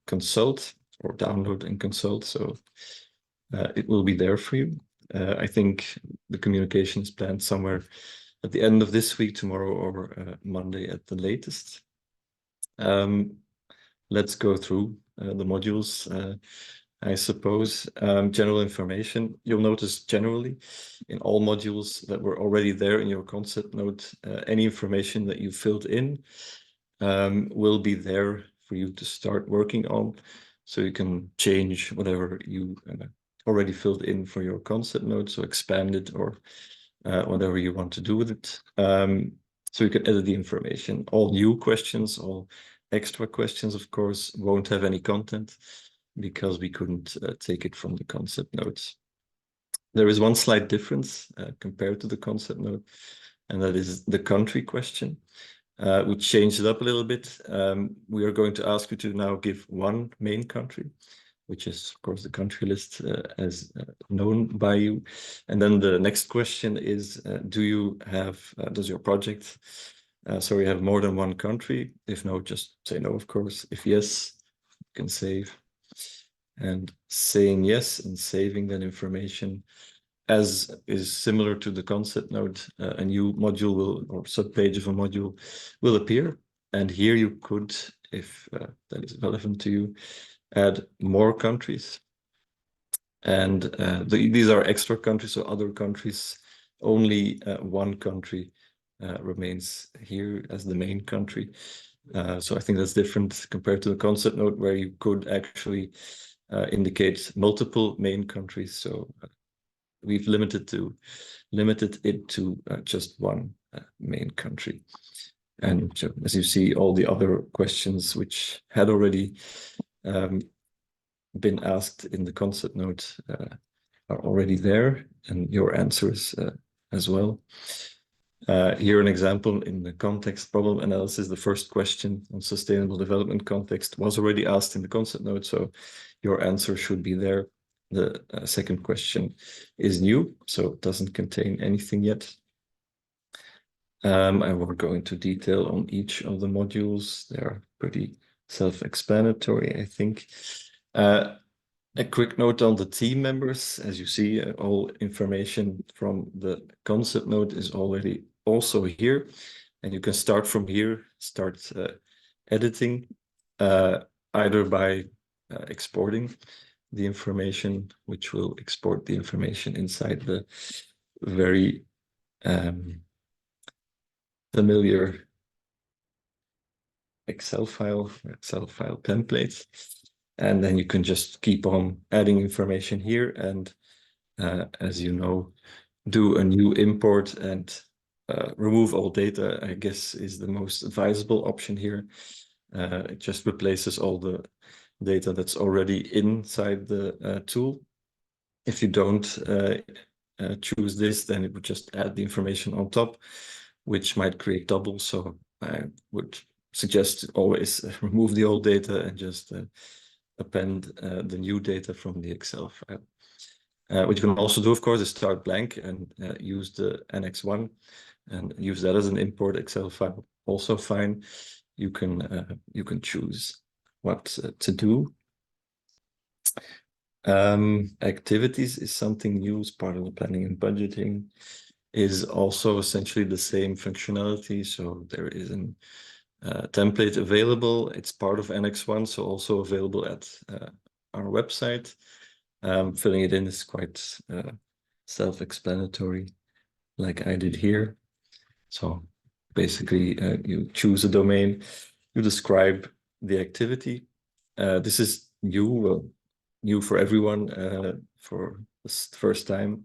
consult or download and consult. So it will be there for you. I think the communication is planned somewhere at the end of this week, tomorrow, or Monday at the latest. Let's go through the modules, I suppose. General information. You'll notice generally in all modules that were already there in your concept note, any information that you filled in will be there for you to start working on. So you can change whatever you already filled in for your concept note, so expand it or whatever you want to do with it. So you can edit the information. All new questions, all extra questions, of course, won't have any content because we couldn't take it from the concept notes. There is one slight difference compared to the concept note, and that is the country question. We changed it up a little bit. We are going to ask you to now give one main country, which is, of course, the country list as known by you. And then the next question is, does your project, sorry, have more than one country? If no, just say no, of course. If yes, you can save. And saying yes and saving that information, as is similar to the concept note, a new module will, or subpage of a module will appear. And here you could, if that is relevant to you, add more countries. And these are extra countries, so other countries, only one country remains here as the main country. So I think that's different compared to the concept note, where you could actually indicate multiple main countries. So we've limited it to just one main country. And as you see, all the other questions which had already been asked in the concept note are already there, and your answers as well. Here an example in the context problem analysis. The first question on sustainable development context was already asked in the concept note, so your answer should be there. The second question is new, so it doesn't contain anything yet. I won't go into detail on each of the modules. They are pretty self-explanatory, I think. A quick note on the team members. As you see, all information from the concept note is already also here, and you can start from here, start editing, either by exporting the information, which will export the information inside the very familiar Excel file template. And then you can just keep on adding information here. And as you know, do a new import and remove all data, I guess, is the most advisable option here. It just replaces all the data that's already inside the tool. If you don't choose this, then it would just add the information on top, which might create double. So I would suggest always remove the old data and just append the new data from the Excel file. What you can also do, of course, is start blank and use the Annex 1 and use that as an import Excel file. Also fine. You can choose what to do. Activities is something new as part of the planning and budgeting, is also essentially the same functionality. So there is an template available. It's part of Annex 1, so also available at our website. Filling it in is quite self-explanatory, like I did here. So basically, you choose a domain, you describe the activity. This is new, new for everyone. For the first time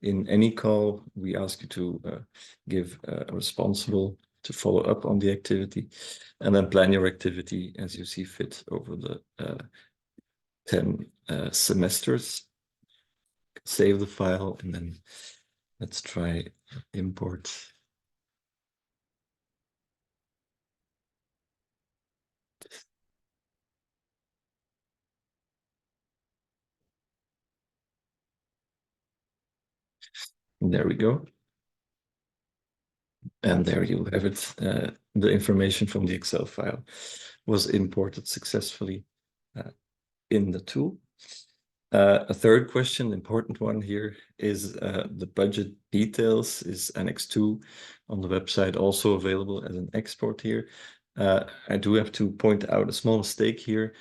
in any call, we ask you to give a responsible to follow up on the activity, and then plan your activity as you see fit over the 10 semesters. Save the file, and then let's try import. And there we go. And there you have it. The information from the Excel file was imported successfully in the tool. A third question, important one here, is the budget details is Annex 2 on the website, also available as an export here. I do have to point out a small mistake here.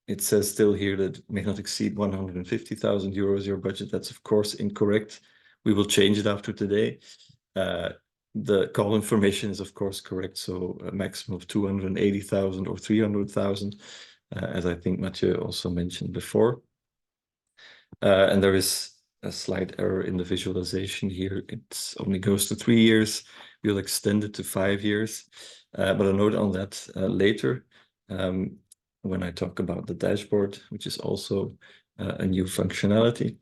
It says still here that it may not exceed 150,000 euros your budget. That's of course incorrect. We will change it after today. The call information is of course correct, so a maximum of 280,000 or 300,000. As I think Mathieu also mentioned before. And there is a slight error in the visualization here. It only goes to 3 years. We'll extend it to 5 years. But a note on that later when I talk about the dashboard, which is also a new functionality.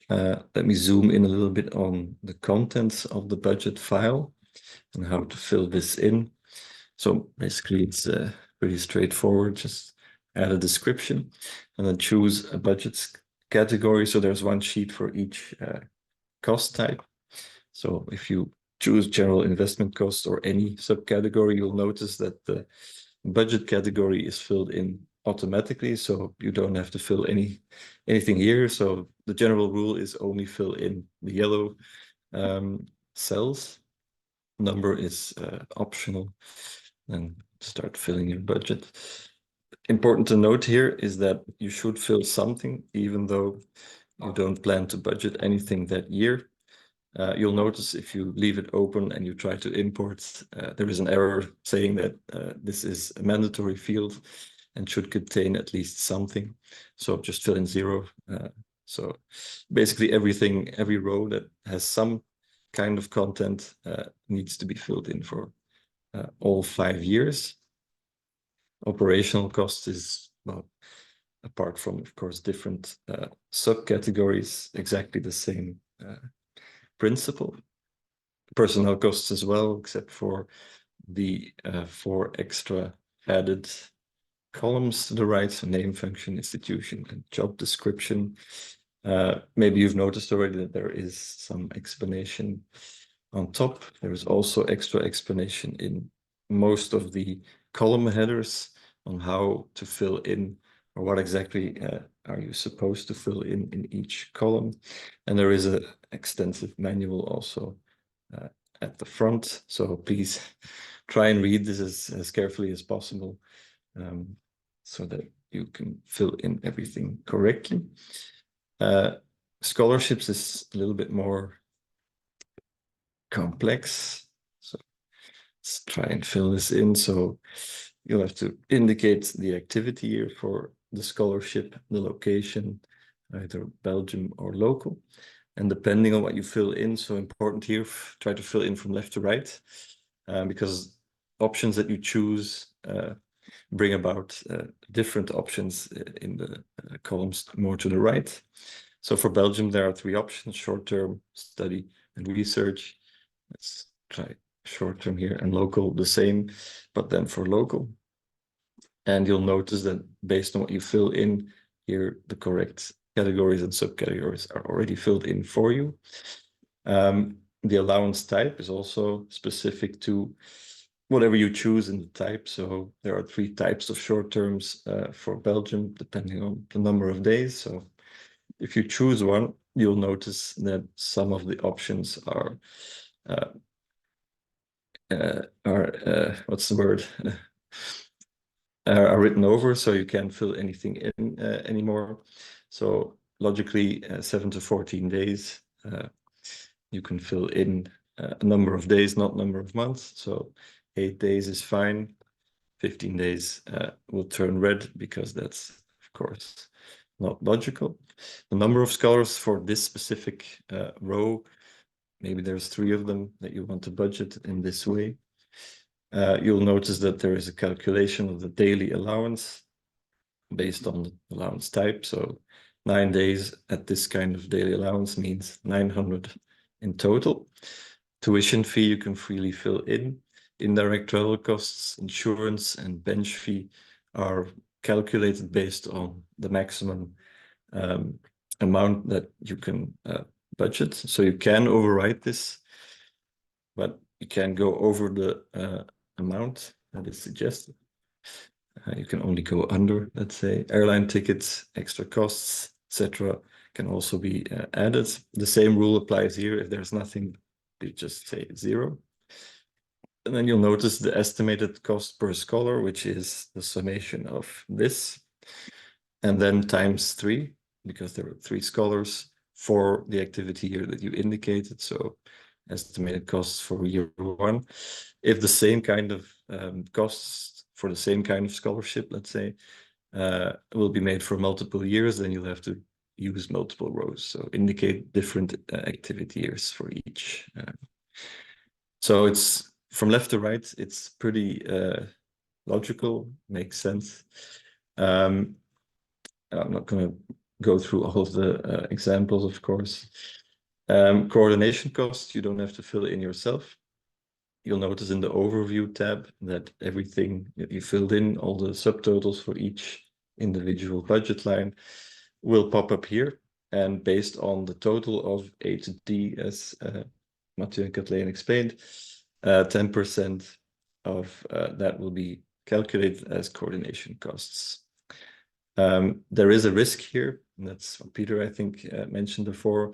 Let me zoom in a little bit on the contents of the budget file and how to fill this in. So basically it's pretty straightforward. Just add a description and then choose a budget category. So there's one sheet for each cost type. So if you choose general investment cost or any subcategory, you'll notice that the budget category is filled in automatically. So you don't have to fill anything here. So the general rule is only fill in the yellow cells. Number is optional, and start filling your budget. Important to note here is that you should fill something, even though you don't plan to budget anything that year. You'll notice if you leave it open and you try to import, there is an error saying that this is a mandatory field and should contain at least something. So just fill in 0. So basically every row that has some kind of content needs to be filled in for all 5 years. Operational cost is, well, apart from, of course, different subcategories, exactly the same principle. Personnel costs as well, except for the 4 extra added columns to the right, so name, function, institution, and job description. Maybe you've noticed already that there is some explanation on top. There is also extra explanation in most of the column headers on how to fill in, or what exactly are you supposed to fill in each column. And there is an extensive manual also at the front. So please try and read this as carefully as possible so that you can fill in everything correctly. Scholarships is a little bit more complex. let's try and fill this in. So you'll have to indicate the activity year for the scholarship, the location, either Belgium or local. And depending on what you fill in, so important here, try to fill in from left to right, because options that you choose bring about different options in the columns more to the right. So for Belgium, there are 3 options: short-term, study, and research. Let's try short-term here, and local the same, but then for local. And you'll notice that based on what you fill in here, the correct categories and subcategories are already filled in for you. The allowance type is also specific to whatever you choose in the type. So there are 3 types of short terms for Belgium, depending on the number of days. So if you choose one, you'll notice that some of the options are what's the word? Are written over, so you can't fill anything in anymore. So logically, 7 to 14 days, you can fill in a number of days, not number of months. So 8 days is fine. 15 days will turn red because that's, of course, not logical. The number of scholars for this specific row, maybe there's 3 of them that you want to budget in this way. You'll notice that there is a calculation of the daily allowance based on the allowance type. So 9 days at this kind of daily allowance means 900 in total. Tuition fee you can freely fill in. Indirect travel costs, insurance, and bench fee are calculated based on the maximum amount that you can budget. So you can override this, but you can go over the amount that is suggested. You can only go under, let's say. Airline tickets, extra costs, etc. can also be added. The same rule applies here. If there's nothing, you just say 0. And then you'll notice the estimated cost per scholar, which is the summation of this, and then times 3, because there are 3 scholars for the activity year that you indicated. So estimated costs for year 1. If the same kind of costs for the same kind of scholarship, let's say, will be made for multiple years, then you'll have to use multiple rows. So indicate different activity years for each. So it's from left to right, it's pretty logical, makes sense. I'm not going to go through all of the examples, of course. Coordination costs, you don't have to fill in yourself. You'll notice in the overview tab that everything that you filled in, all the subtotals for each individual budget line, will pop up here. And based on the total of A to D, as Mathieu and Kathleen explained, 10% of that will be calculated as coordination costs. There is a risk here, and that's what Peter, I think, mentioned before.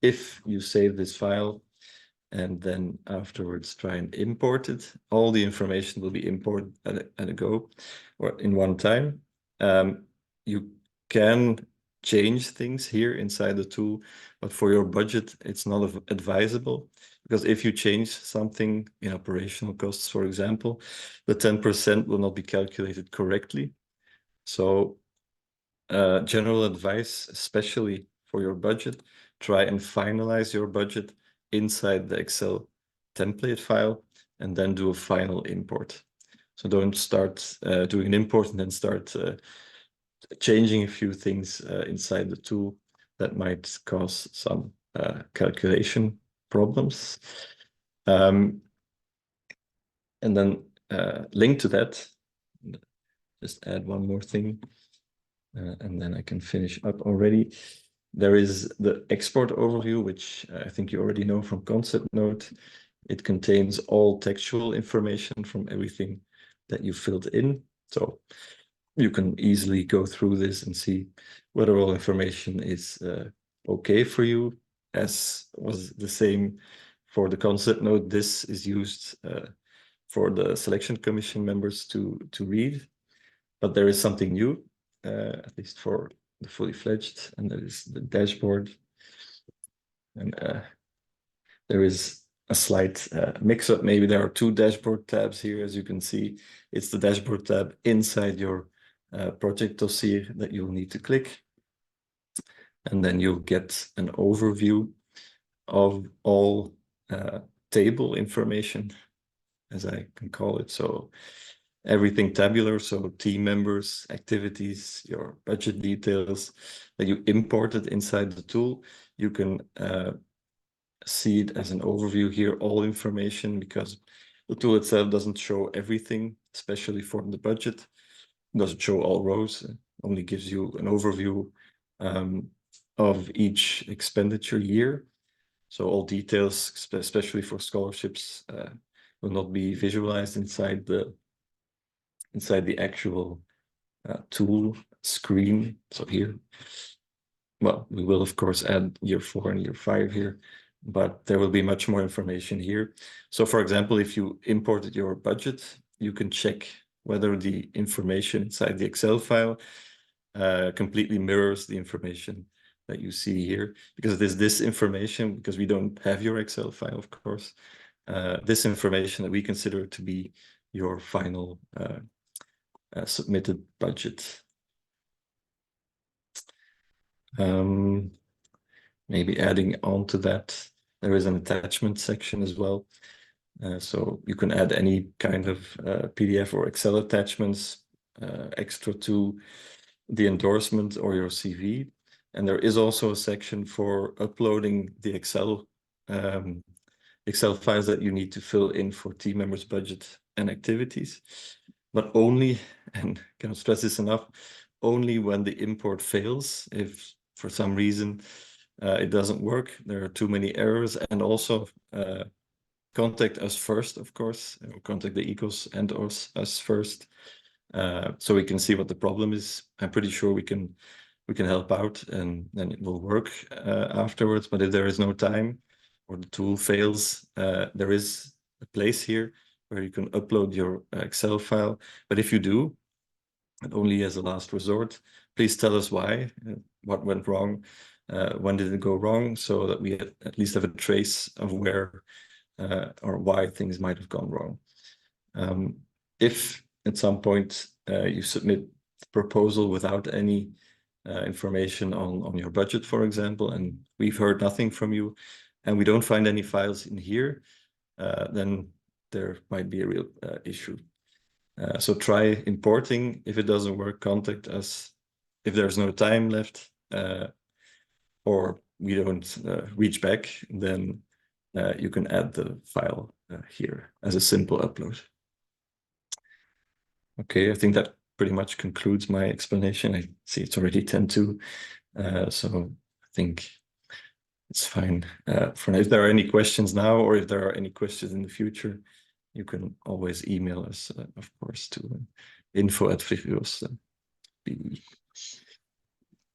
If you save this file and then afterwards try and import it, all the information will be imported at a go or in one time. You can change things here inside the tool, but for your budget, it's not advisable, because if you change something in operational costs, for example, the 10% will not be calculated correctly. So general advice, especially for your budget, try and finalize your budget inside the Excel template file and then do a final import. So don't start doing an import and then start changing a few things inside the tool that might cause some calculation problems. And then linked to that, just add one more thing. And then I can finish up already. There is the export overview, which I think you already know from concept note. It contains all textual information from everything that you filled in. So you can easily go through this and see whether all information is okay for you. As was the same for the concept note, this is used for the selection commission members to read. But there is something new, at least for the fully fledged, and that is the dashboard. And there is a slight mix-up. Maybe there are two dashboard tabs here, as you can see. It's the dashboard tab inside your project dossier that you'll need to click. And then you'll get an overview of all table information, as I can call it. So everything tabular, so team members, activities, your budget details that you imported inside the tool. You can see it as an overview here, all information, because the tool itself doesn't show everything, especially for the budget. It doesn't show all rows, it only gives you an overview of each expenditure year. So all details, especially for scholarships, will not be visualized inside the actual tool screen. So here, well, we will of course add year 4 and year 5 here, but there will be much more information here. So for example, if you imported your budget, you can check whether the information inside the Excel file completely mirrors the information that you see here, because it is this information, because we don't have your Excel file, of course, this information that we consider to be your final submitted budget. Maybe adding on to that, there is an attachment section as well. So you can add any kind of PDF or Excel attachments extra to the endorsement or your CV. And there is also a section for uploading the Excel files that you need to fill in for team members' budget and activities, but only, and cannot stress this enough, only when the import fails. If for some reason it doesn't work, there are too many errors, and also contact us first, of course, or contact the ECOS and us first, so we can see what the problem is. I'm pretty sure we can help out, and then it will work afterwards. But if there is no time or the tool fails, there is a place here where you can upload your Excel file. But if you do, and only as a last resort, please tell us why, what went wrong, when did it go wrong, so that we at least have a trace of where or why things might have gone wrong. If at some point you submit the proposal without any information on your budget, for example, and we've heard nothing from you, and we don't find any files in here, then there might be a real issue. So try importing. If it doesn't work, contact us. If there's no time left, or we don't reach back, then you can add the file here as a simple upload. Okay, I think that pretty much concludes my explanation. I see it's already 10:02, so I think it's fine for now. If there are any questions now, or if there are any questions in the future, you can always email us, of course, to info@fligros.be.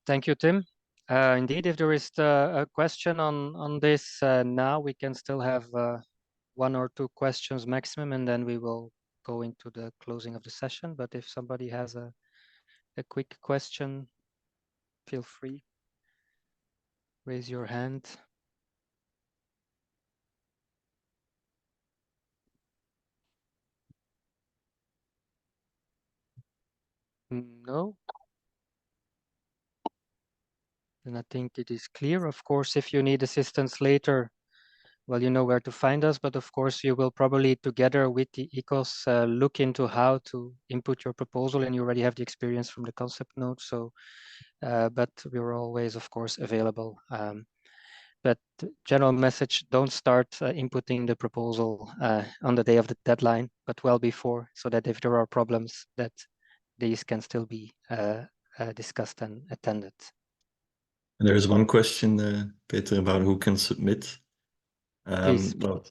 Thank you, Tim. Indeed, if there is a question on this now, we can still have 1 or 2 questions maximum, and then we will go into the closing of the session. But if somebody has a quick question, feel free. Raise your hand. No? Then I think it is clear. Of course, if you need assistance later, well, you know where to find us, but of course you will probably, together with the ECOS, look into how to input your proposal, and you already have the experience from the concept note. So, but we're always, of course, available. But general message, don't start inputting the proposal on the day of the deadline, but well before, so that if there are problems, that these can still be discussed and attended. And there is one question, Peter, about who can submit. Well,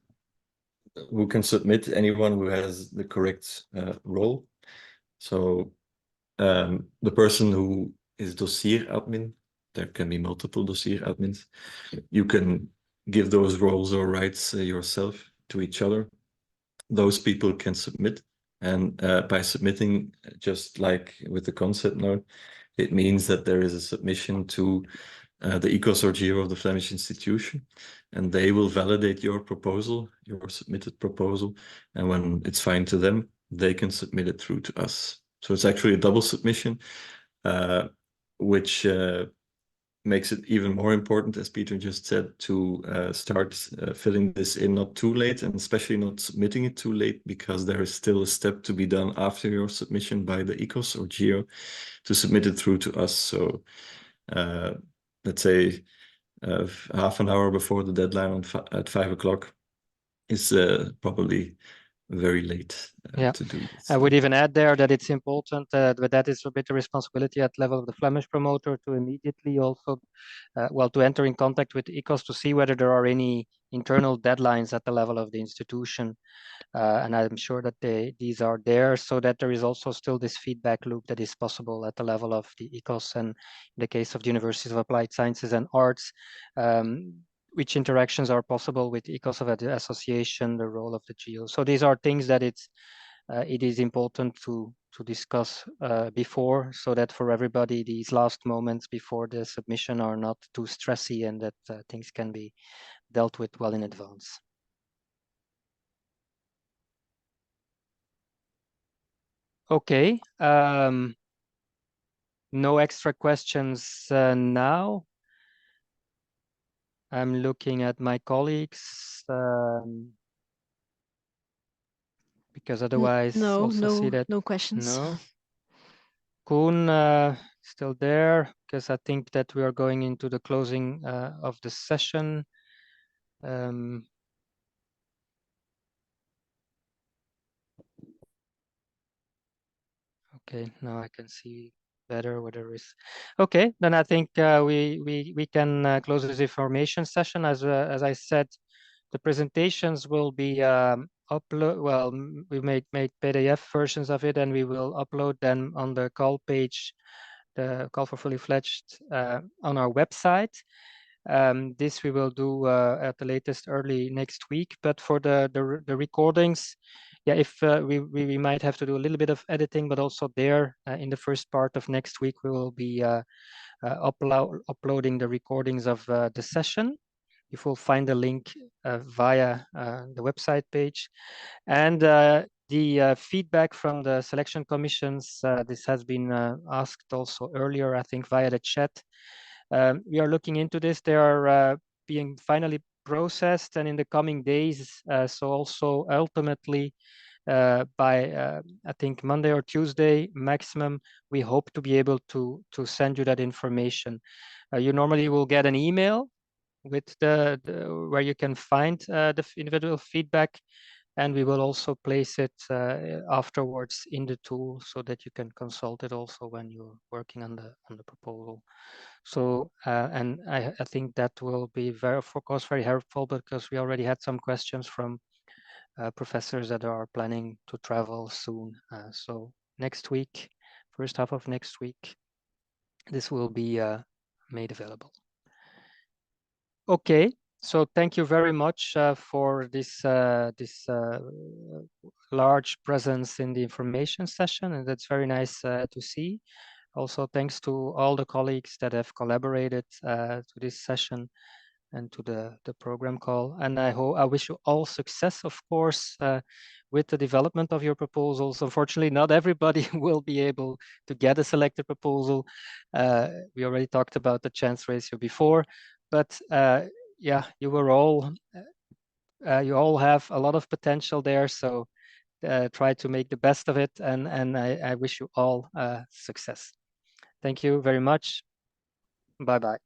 who can submit? Anyone who has the correct role. So the person who is dossier admin, there can be multiple dossier admins. You can give those roles or rights yourself to each other. Those people can submit, and by submitting, just like with the concept note, it means that there is a submission to the ECOS or GEO of the Flemish institution, and they will validate your proposal, your submitted proposal, and when it's fine to them, they can submit it through to us. So it's actually a double submission, which makes it even more important, as Peter just said, to start filling this in not too late, and especially not submitting it too late, because there is still a step to be done after your submission by the ECOS or GEO to submit it through to us. So let's say half an hour before the deadline at 5 o'clock is probably very late to do this. I would even add there that it's important, but that is a bit of responsibility at level of the Flemish promoter to immediately also, to enter in contact with ECOS to see whether there are any internal deadlines at the level of the institution. And I'm sure that these are there, so that there is also still this feedback loop that is possible at the level of the ECOS, and in the case of the Universities of Applied Sciences and Arts, which interactions are possible with ECOS of the association, the role of the GEO. So these are things that it is important to discuss before, so that for everybody these last moments before the submission are not too stressy, and that things can be dealt with well in advance. Okay, no extra questions now. I'm looking at my colleagues because otherwise no questions. No. Koen, still there, because I think that we are going into the closing of the session. Okay, now I can see better what there is. Okay, then I think we can close this information session. As I said, the presentations will be upload. Well, we make PDF versions of it, and we will upload them on the call page, the Call for Fully Fledged, on our website. This we will do at the latest early next week. But for the recordings, yeah, if we might have to do a little bit of editing, but also there in the first part of next week we will be uploading the recordings of the session. You will find the link via the website page, and the feedback from the selection commissions. This has been asked also earlier, I think, via the chat. We are looking into this. They are being finally processed, and in the coming days, so also ultimately by I think Monday or Tuesday maximum, we hope to be able to send you that information. You normally will get an email with the where you can find the individual feedback, and we will also place it afterwards in the tool so that you can consult it also when you're working on the proposal. So and I think that will be of course very helpful, because we already had some questions from professors that are planning to travel soon. So next week, first half of next week, this will be made available. Okay, so thank you very much for this large presence in the information session, and that's very nice to see. Also, thanks to all the colleagues that have collaborated to this session and to the program call. And I wish you all success, of course, with the development of your proposals. Unfortunately, not everybody will be able to get a selected proposal. We already talked about the chance ratio before, but yeah, you all have a lot of potential there. So try to make the best of it, and I wish you all success. Thank you very much. Bye-bye.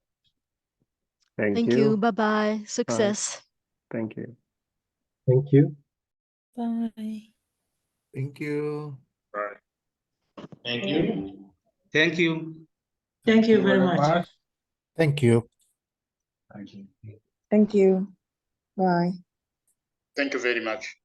Thank you. Bye-bye. Success. Bye. Thank you. Thank you. Bye. Thank you. Bye. Thank you. Thank you. Thank you very much. Thank you. Thank you. Thank you. Bye. Thank you very much.